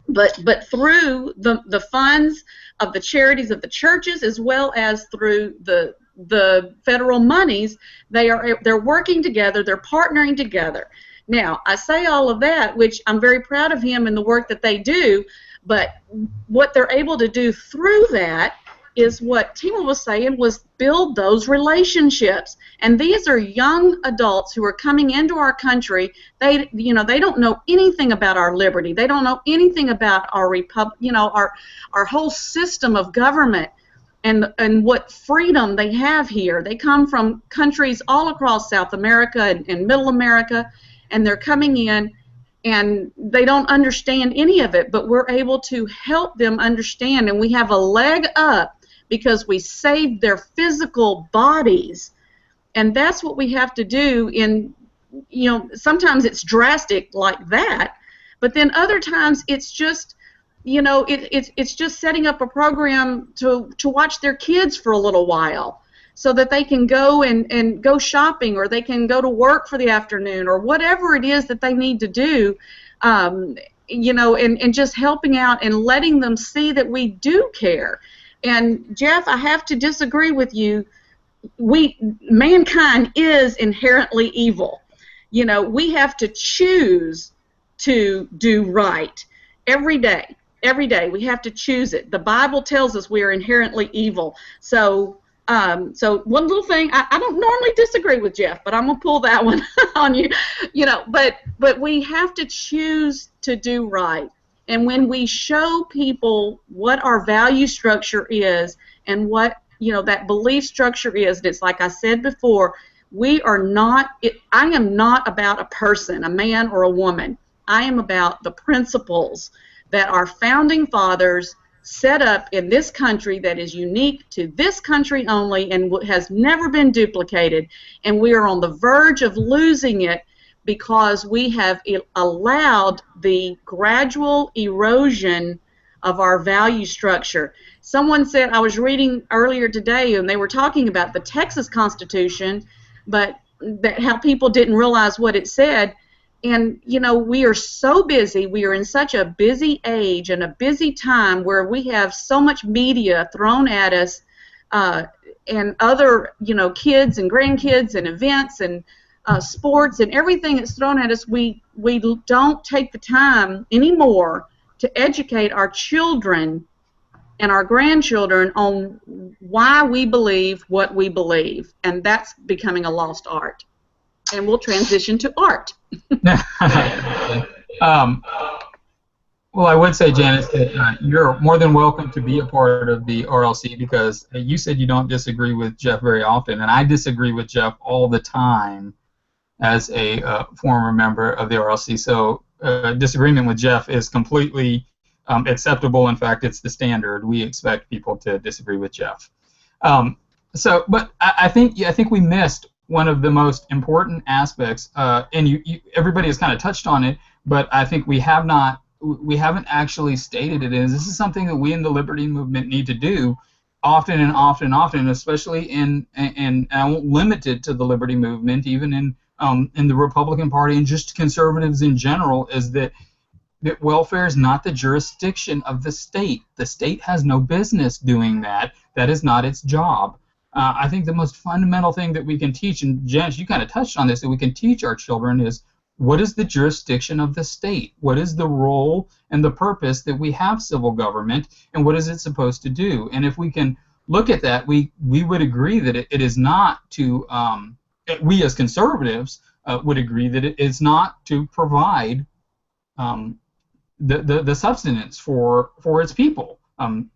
but through the funds of the charities of the churches as well as through the federal monies, they're working together, they're partnering together. Now, I say all of that, which I'm very proud of him and the work that they do. But what they're able to do through that is what Temo was saying, was build those relationships. And these are young adults who are coming into our country. They don't know anything about our liberty. They don't know anything about our our whole system of government and what freedom they have here. They come from countries all across South America and Middle America, and they're coming in, and they don't understand any of it, but we're able to help them understand, and we have a leg up because we saved their physical bodies. And that's what we have to do. Sometimes it's drastic like that, but then other times it's just, it's just setting up a program to watch their kids for a little while, so that they can go and go shopping, or they can go to work for the afternoon, or whatever it is that they need to do, and just helping out and letting them see that we do care. And Jeff, I have to disagree with you. Mankind is inherently evil. We have to choose to do right every day. Every day we have to choose it. The Bible tells us we are inherently evil. So one little thing, I don't normally disagree with Jeff, but I'm gonna pull that one on you. But we have to choose to do right. And when we show people what our value structure is and what that belief structure is, and it's like I said before, I am not about a person, a man or a woman. I am about the principles that our founding fathers set up in this country, that is unique to this country only and has never been duplicated. And we are on the verge of losing it because we have allowed the gradual erosion of our value structure. Someone said, I was reading earlier today, and they were talking about the Texas Constitution, but how people didn't realize what it said. And, we are so busy. We are in such a busy age and a busy time where we have so much media thrown at us, and other, kids and grandkids and events and sports and everything that's thrown at us. We don't take the time anymore to educate our children and our grandchildren on why we believe what we believe. And that's becoming a lost art. and we'll transition to Art. Well, I would say, Janice, that you're more than welcome to be a part of the RLC because you said you don't disagree with Jeff very often, and I disagree with Jeff all the time as a former member of the RLC. So disagreement with Jeff is completely acceptable. In fact, it's the standard. We expect people to disagree with Jeff. But I think we missed one of the most important aspects, and everybody has kind of touched on it, but I think we haven't actually stated it. This is something that we in the Liberty Movement need to do often and often and often, especially and I won't limit it to the Liberty Movement, even in the Republican Party and just conservatives in general, is that welfare is not the jurisdiction of the state. The state has no business doing that. That is not its job. I think the most fundamental thing that we can teach, and Janice, you kind of touched on this, that we can teach our children is, what is the jurisdiction of the state? What is the role and the purpose that we have civil government, and what is it supposed to do? And if we can look at that, we would agree that it is not to, we as conservatives would agree that it is not to provide the subsistence for its people.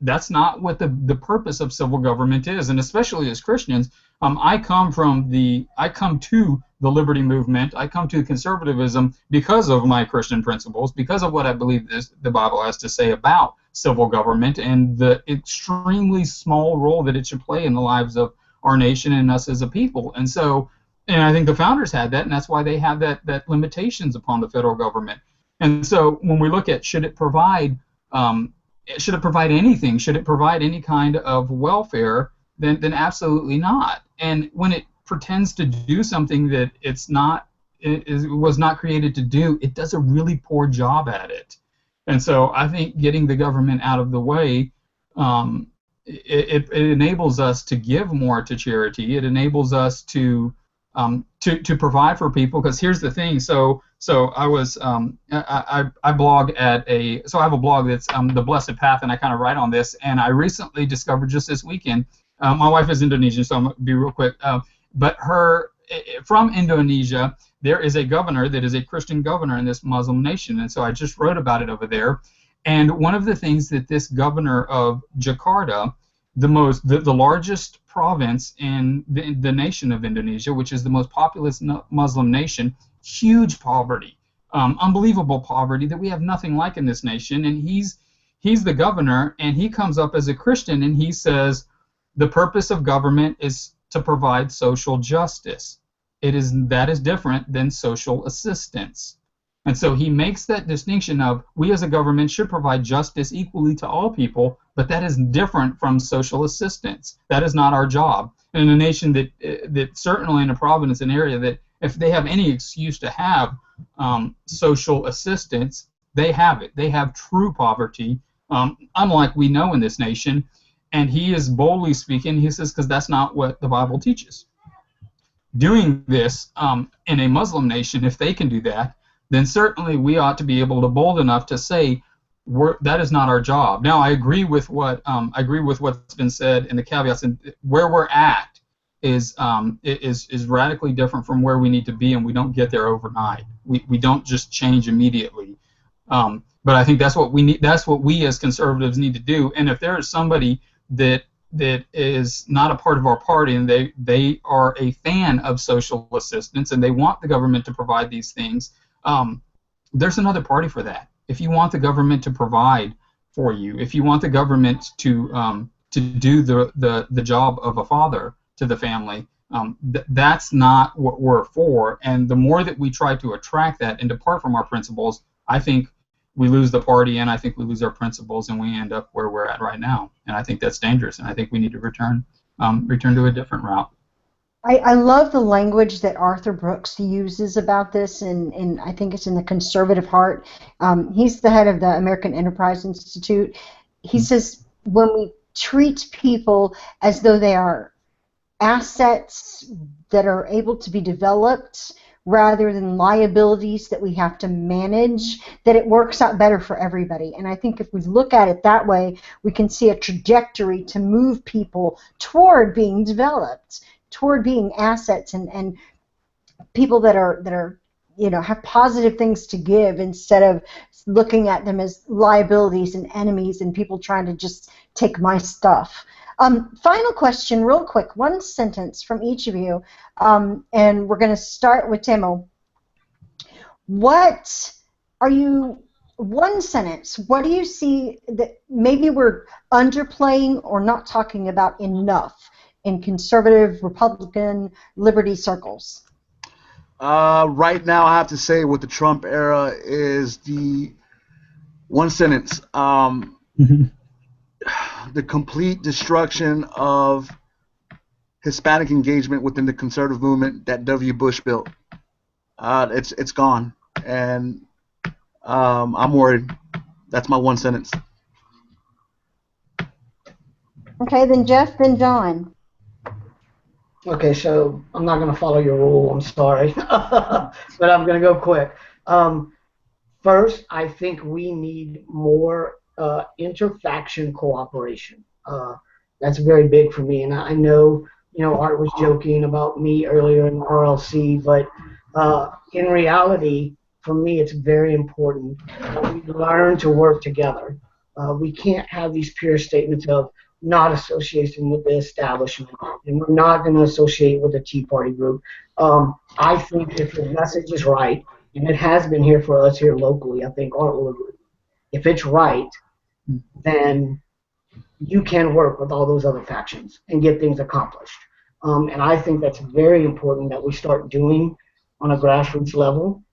That's not what the purpose of civil government is, and especially as Christians, I come to the Liberty Movement, I come to conservatism because of my Christian principles, because of what I believe the Bible has to say about civil government and the extremely small role that it should play in the lives of our nation and us as a people. And so, and I think the founders had that, and that's why they have that limitations upon the federal government. And so when we look at should it provide anything, should it provide any kind of welfare, then absolutely not. And when it pretends to do something that it was not created to do, it does a really poor job at it. And so I think getting the government out of the way, it enables us to give more to charity. It enables us to provide for people. Because here's the thing. So I was I blog I have a blog that's The Blessed Path, and I kind of write on this. And I recently discovered just this weekend. My wife is Indonesian, so I'm gonna be real quick. But from Indonesia, there is a governor that is a Christian governor in this Muslim nation, and so I just wrote about it over there. And one of the things that this governor of Jakarta, the largest province in the nation of Indonesia, which is the most populous Muslim nation, huge poverty, unbelievable poverty that we have nothing like in this nation. And he's the governor, and he comes up as a Christian, and he says the purpose of government is to provide social justice. That is different than social assistance. And so he makes that distinction of we as a government should provide justice equally to all people, but that is different from social assistance. That is not our job. And in a nation that certainly in a province, an area that if they have any excuse to have social assistance, they have it. They have true poverty, unlike we know in this nation. And he is boldly speaking, he says, because that's not what the Bible teaches. Doing this in a Muslim nation, if they can do that, then certainly we ought to be able to bold enough to say that is not our job. Now, I agree with what's been said in the caveats, and where we're at is radically different from where we need to be, and we don't get there overnight. We don't just change immediately. But I think that's what we need. That's what we as conservatives need to do. And if there is somebody that is not a part of our party and they are a fan of social assistance and they want the government to provide these things, there's another party for that. If you want the government to provide for you, if you want the government to do the job of a father to the family, that's not what we're for. And the more that we try to attract that and depart from our principles, I think we lose the party, and I think we lose our principles, and we end up where we're at right now. And I think that's dangerous, and I think we need to return to a different route. I love the language that Arthur Brooks uses about this, and I think it's in The Conservative Heart. He's the head of the American Enterprise Institute. He says when we treat people as though they are assets that are able to be developed rather than liabilities that we have to manage, that it works out better for everybody. And I think if we look at it that way, we can see a trajectory to move people toward being developed, toward being assets and people that are have positive things to give instead of looking at them as liabilities and enemies and people trying to just take my stuff. Final question, real quick, one sentence from each of you, and we're going to start with Temo. One sentence, what do you see that maybe we're underplaying or not talking about enough in conservative, Republican, liberty circles? Right now, I have to say with the Trump era is the one sentence, the complete destruction of Hispanic engagement within the conservative movement that W. Bush built. It's gone, and I'm worried. That's my one sentence. Okay, then Jeff, then John. Okay, so I'm not going to follow your rule. I'm sorry, but I'm going to go quick. First, I think we need more interfaction cooperation. That's very big for me, and I know Art was joking about me earlier in RLC, but in reality, for me, it's very important that we learn to work together. We can't have these pure statements of not associating with the establishment, and we're not going to associate with the Tea Party group. I think if the message is right, and it has been here for us here locally, I think Art will agree. If it's right, then you can work with all those other factions and get things accomplished. And I think that's very important that we start doing on a grassroots level,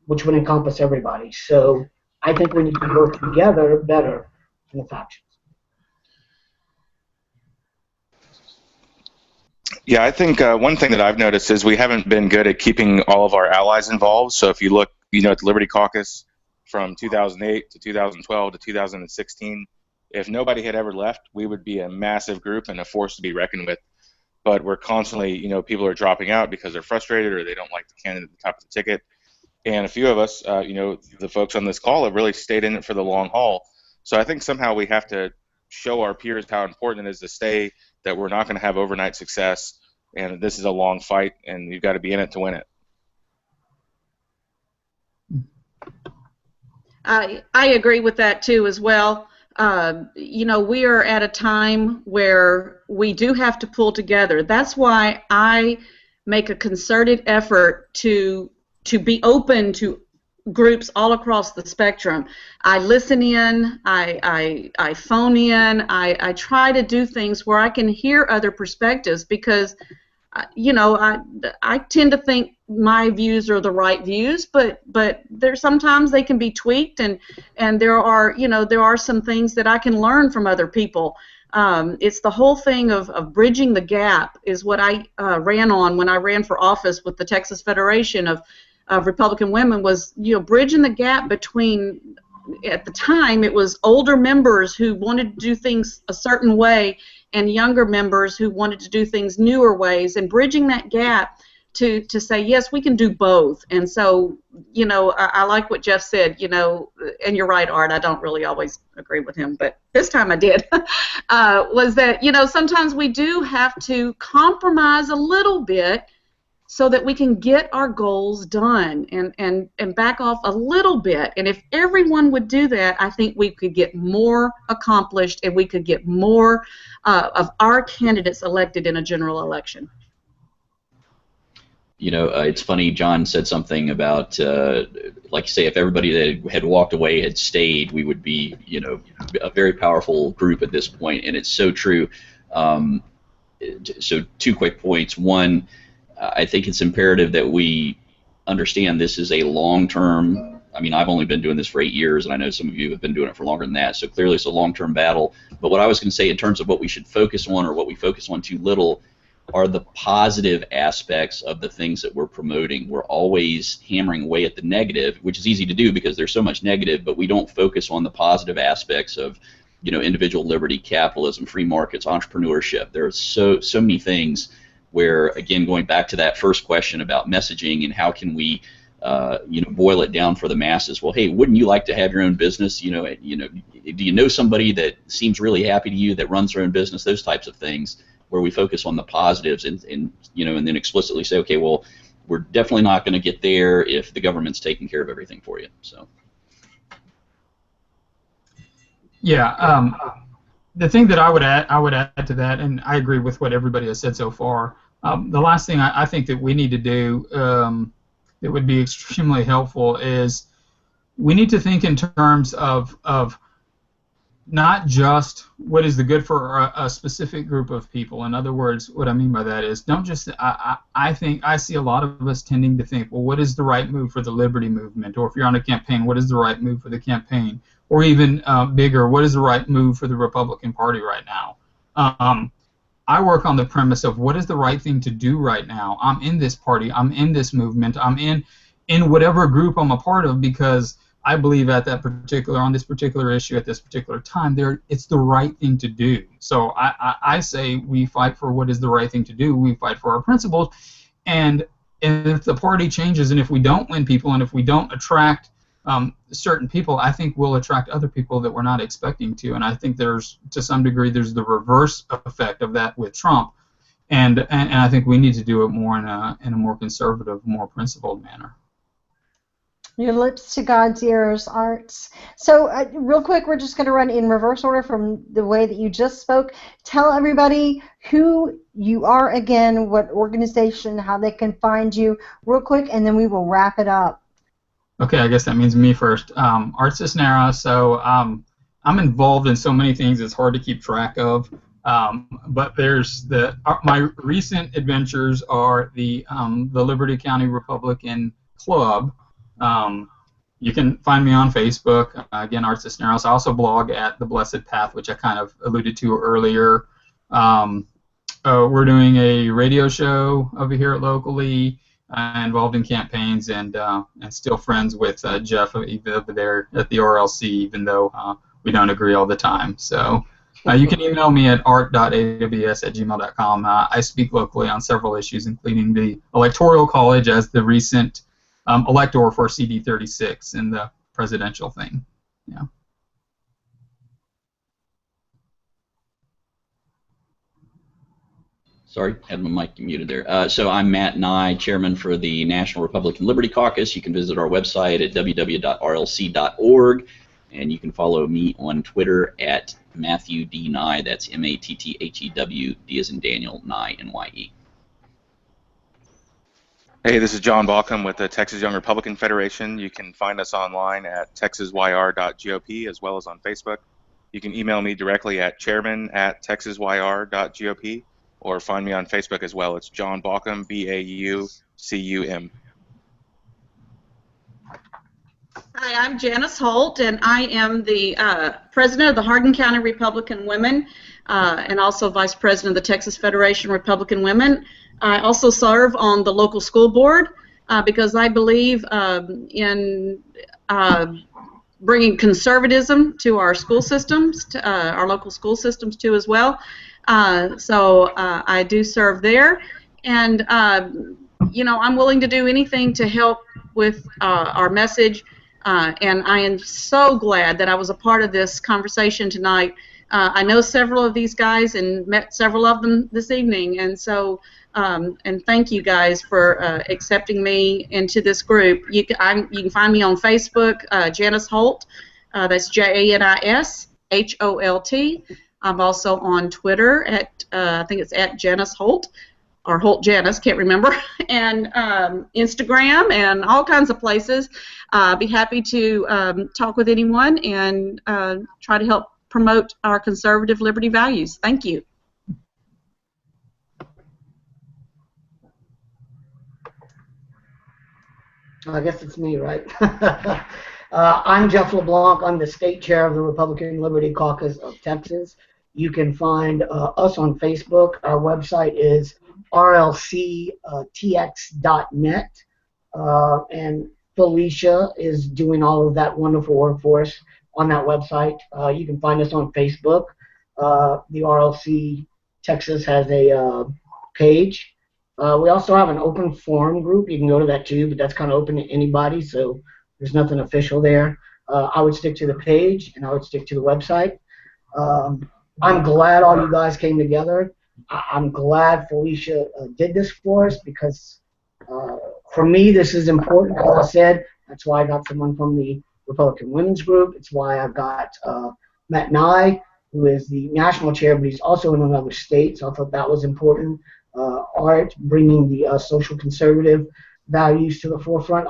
which would encompass everybody. So I think we need to work together better in the factions. Yeah, I think one thing that I've noticed is we haven't been good at keeping all of our allies involved. So if you look, at the Liberty Caucus from 2008 to 2012 to 2016, if nobody had ever left, we would be a massive group and a force to be reckoned with. But we're constantly, people are dropping out because they're frustrated or they don't like the candidate at the top of the ticket. And a few of us, the folks on this call have really stayed in it for the long haul. So I think somehow we have to show our peers how important it is to stay, that we're not going to have overnight success, and this is a long fight, and you've got to be in it to win it. I agree with that too as well. We are at a time where we do have to pull together. That's why I make a concerted effort to be open to groups all across the spectrum. I listen in, I phone in, I try to do things where I can hear other perspectives because, I tend to think my views are the right views, but there sometimes they can be tweaked, and there are some things that I can learn from other people. It's the whole thing of bridging the gap is what I ran on when I ran for office with the Texas Federation of Republican Women, was bridging the gap between, at the time it was older members who wanted to do things a certain way and younger members who wanted to do things newer ways, and bridging that gap to say yes, we can do both. And so I like what Jeff said, and you're right, Art, I don't really always agree with him, but this time I did. Was that sometimes we do have to compromise a little bit so that we can get our goals done and back off a little bit. And if everyone would do that, I think we could get more accomplished and we could get more of our candidates elected in a general election. It's funny, John said something about, like you say, if everybody that had walked away had stayed, we would be, a very powerful group at this point, and it's so true. So 2 quick points. One, I think it's imperative that we understand this is a long-term, I've only been doing this for 8 years, and I know some of you have been doing it for longer than that, so clearly it's a long-term battle. But what I was going to say in terms of what we should focus on, or what we focus on too little, are the positive aspects of the things that we're promoting. We're always hammering away at the negative, which is easy to do because there's so much negative, but we don't focus on the positive aspects of, individual liberty, capitalism, free markets, entrepreneurship. There are so many things where, again, going back to that first question about messaging and how can we, boil it down for the masses. Well, hey, wouldn't you like to have your own business? Do you know somebody that seems really happy to you that runs their own business? Those types of things. where we focus on the positives and you know, and then explicitly say, okay, well, we're definitely not going to get there if the government's taking care of everything for you. So. Yeah, the thing that I would add to that, and I agree with what everybody has said so far. The last thing I think that we need to do that would be extremely helpful is we need to think in terms of not just what is the good for a specific group of people. In other words, what I mean by that is don't just. I think I see a lot of us tending to think, well, what is the right move for the Liberty movement? Or if you're on a campaign, what is the right move for the campaign? Or even bigger, what is the right move for the Republican Party right now? I work on the premise of what is the right thing to do right now. I'm in this party. I'm in this movement. I'm in whatever group I'm a part of because I believe on this particular issue at this particular time, it's the right thing to do. So I say we fight for what is the right thing to do. We fight for our principles, and if the party changes, and if we don't win people, and if we don't attract certain people, I think we'll attract other people that we're not expecting to. And I think to some degree, there's the reverse effect of that with Trump, and I think we need to do it more in a more conservative, more principled manner. Your lips to God's ears, Arts. So real quick, we're just going to run in reverse order from the way that you just spoke. Tell everybody who you are again, what organization, how they can find you, real quick, and then we will wrap it up. Okay, I guess that means me first. Art Sisneros. So I'm involved in so many things it's hard to keep track of. But there's my recent adventures are the Liberty County Republican Club. You can find me on Facebook, again, Art Sisneros. I also blog at The Blessed Path, which I kind of alluded to earlier. We're doing a radio show over here locally, involved in campaigns, and still friends with Jeff over there at the RLC, even though we don't agree all the time. So you can email me at art.aws@gmail.com. I speak locally on several issues, including the Electoral College as the recent elector for CD36 in the presidential thing. Yeah. Sorry, had my mic muted there. So I'm Matt Nye, chairman for the National Republican Liberty Caucus. You can visit our website at www.rlc.org, and you can follow me on Twitter at Matthew D. Nye. That's MATTHEW, D as in Daniel, Nye, N-Y-E. Hey, this is John Baucum with the Texas Young Republican Federation. You can find us online at texasyr.gop as well as on Facebook. You can email me directly at chairman@texasyr.gop or find me on Facebook as well. It's John Baucum, B-A-U-C-U-M. Hi, I'm Janis Holt, and I am the president of the Hardin County Republican Women and also vice president of the Texas Federation Republican Women. I also serve on the local school board because I believe in bringing conservatism to our school systems, our local school systems too as well. So I do serve there, and you know, I'm willing to do anything to help with our message. And I am so glad that I was a part of this conversation tonight. I know several of these guys and met several of them this evening, and so and thank you guys for accepting me into this group. You can find me on Facebook, Janis Holt. That's JANISHOLT. I'm also on Twitter at I think it's at Janis Holt or Holt Janis, can't remember, and Instagram and all kinds of places. Be happy to talk with anyone and try to help promote our conservative liberty values. Thank you. I guess it's me, right? I'm Jeff LeBlanc. I'm the state chair of the Republican Liberty Caucus of Texas. You can find us on Facebook. Our website is rlctx.net. And Felicia is doing all of that wonderful work for us on that website. You can find us on Facebook. The RLC Texas has a page. We also have an open forum group. You can go to that too, but that's kind of open to anybody, so there's nothing official there. I would stick to the page, and I would stick to the website. I'm glad all you guys came together. I'm glad Felicia did this for us because for me this is important. As I said, that's why I got someone from the Republican Women's Group. It's why I got Matt Nye, who is the national chair, but he's also in another state, so I thought that was important. Art, bringing the social conservative values to the forefront.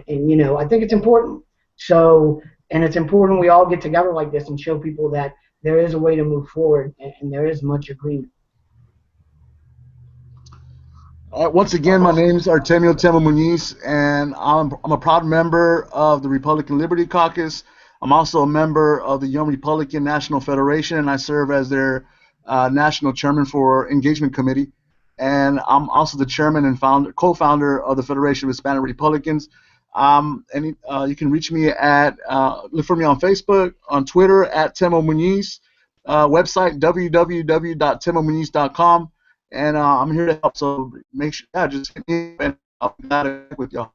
And you know, I think it's important. So, and it's important we all get together like this and show people that there is a way to move forward and there is much agreement. Once again, my name is Artemio Temo Muniz, and I'm a proud member of the Republican Liberty Caucus. I'm also a member of the Young Republican National Federation, and I serve as their national chairman for Engagement Committee. And I'm also the chairman and co-founder of the Federation of Hispanic Republicans. And you can reach me at, look for me on Facebook, on Twitter at Temo Muniz, website www.temomuniz.com. And I'm here to help, so make sure, just hit me and I'll be glad to work with y'all.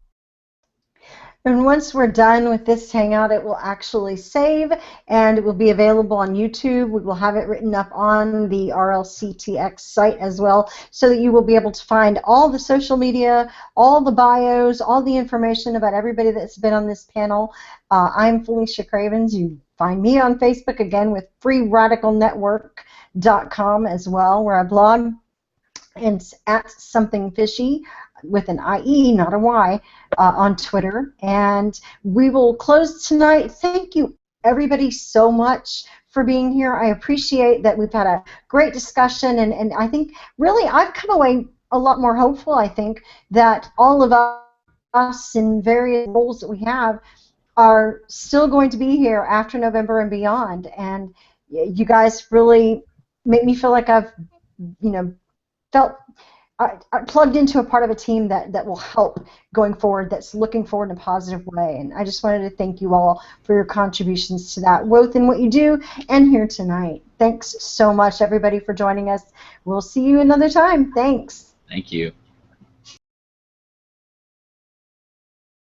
And once we're done with this Hangout, it will actually save, and it will be available on YouTube. We will have it written up on the RLCTX site as well, so that you will be able to find all the social media, all the bios, all the information about everybody that's been on this panel. I'm Felicia Cravens. You find me on Facebook, again, with freeradicalnetwork.com as well, where I blog. It's at Something Fishy with an IE, not a Y, on Twitter. And we will close tonight. Thank you, everybody, so much for being here. I appreciate that we've had a great discussion, and I think really I've come away a lot more hopeful, I think, that all of us in various roles that we have are still going to be here after November and beyond. And you guys really make me feel like I've, felt I plugged into a part of a team that will help going forward, that's looking forward in a positive way. And I just wanted to thank you all for your contributions to that, both in what you do and here tonight. Thanks so much, everybody, for joining us. We'll see you another time. Thanks. Thank you.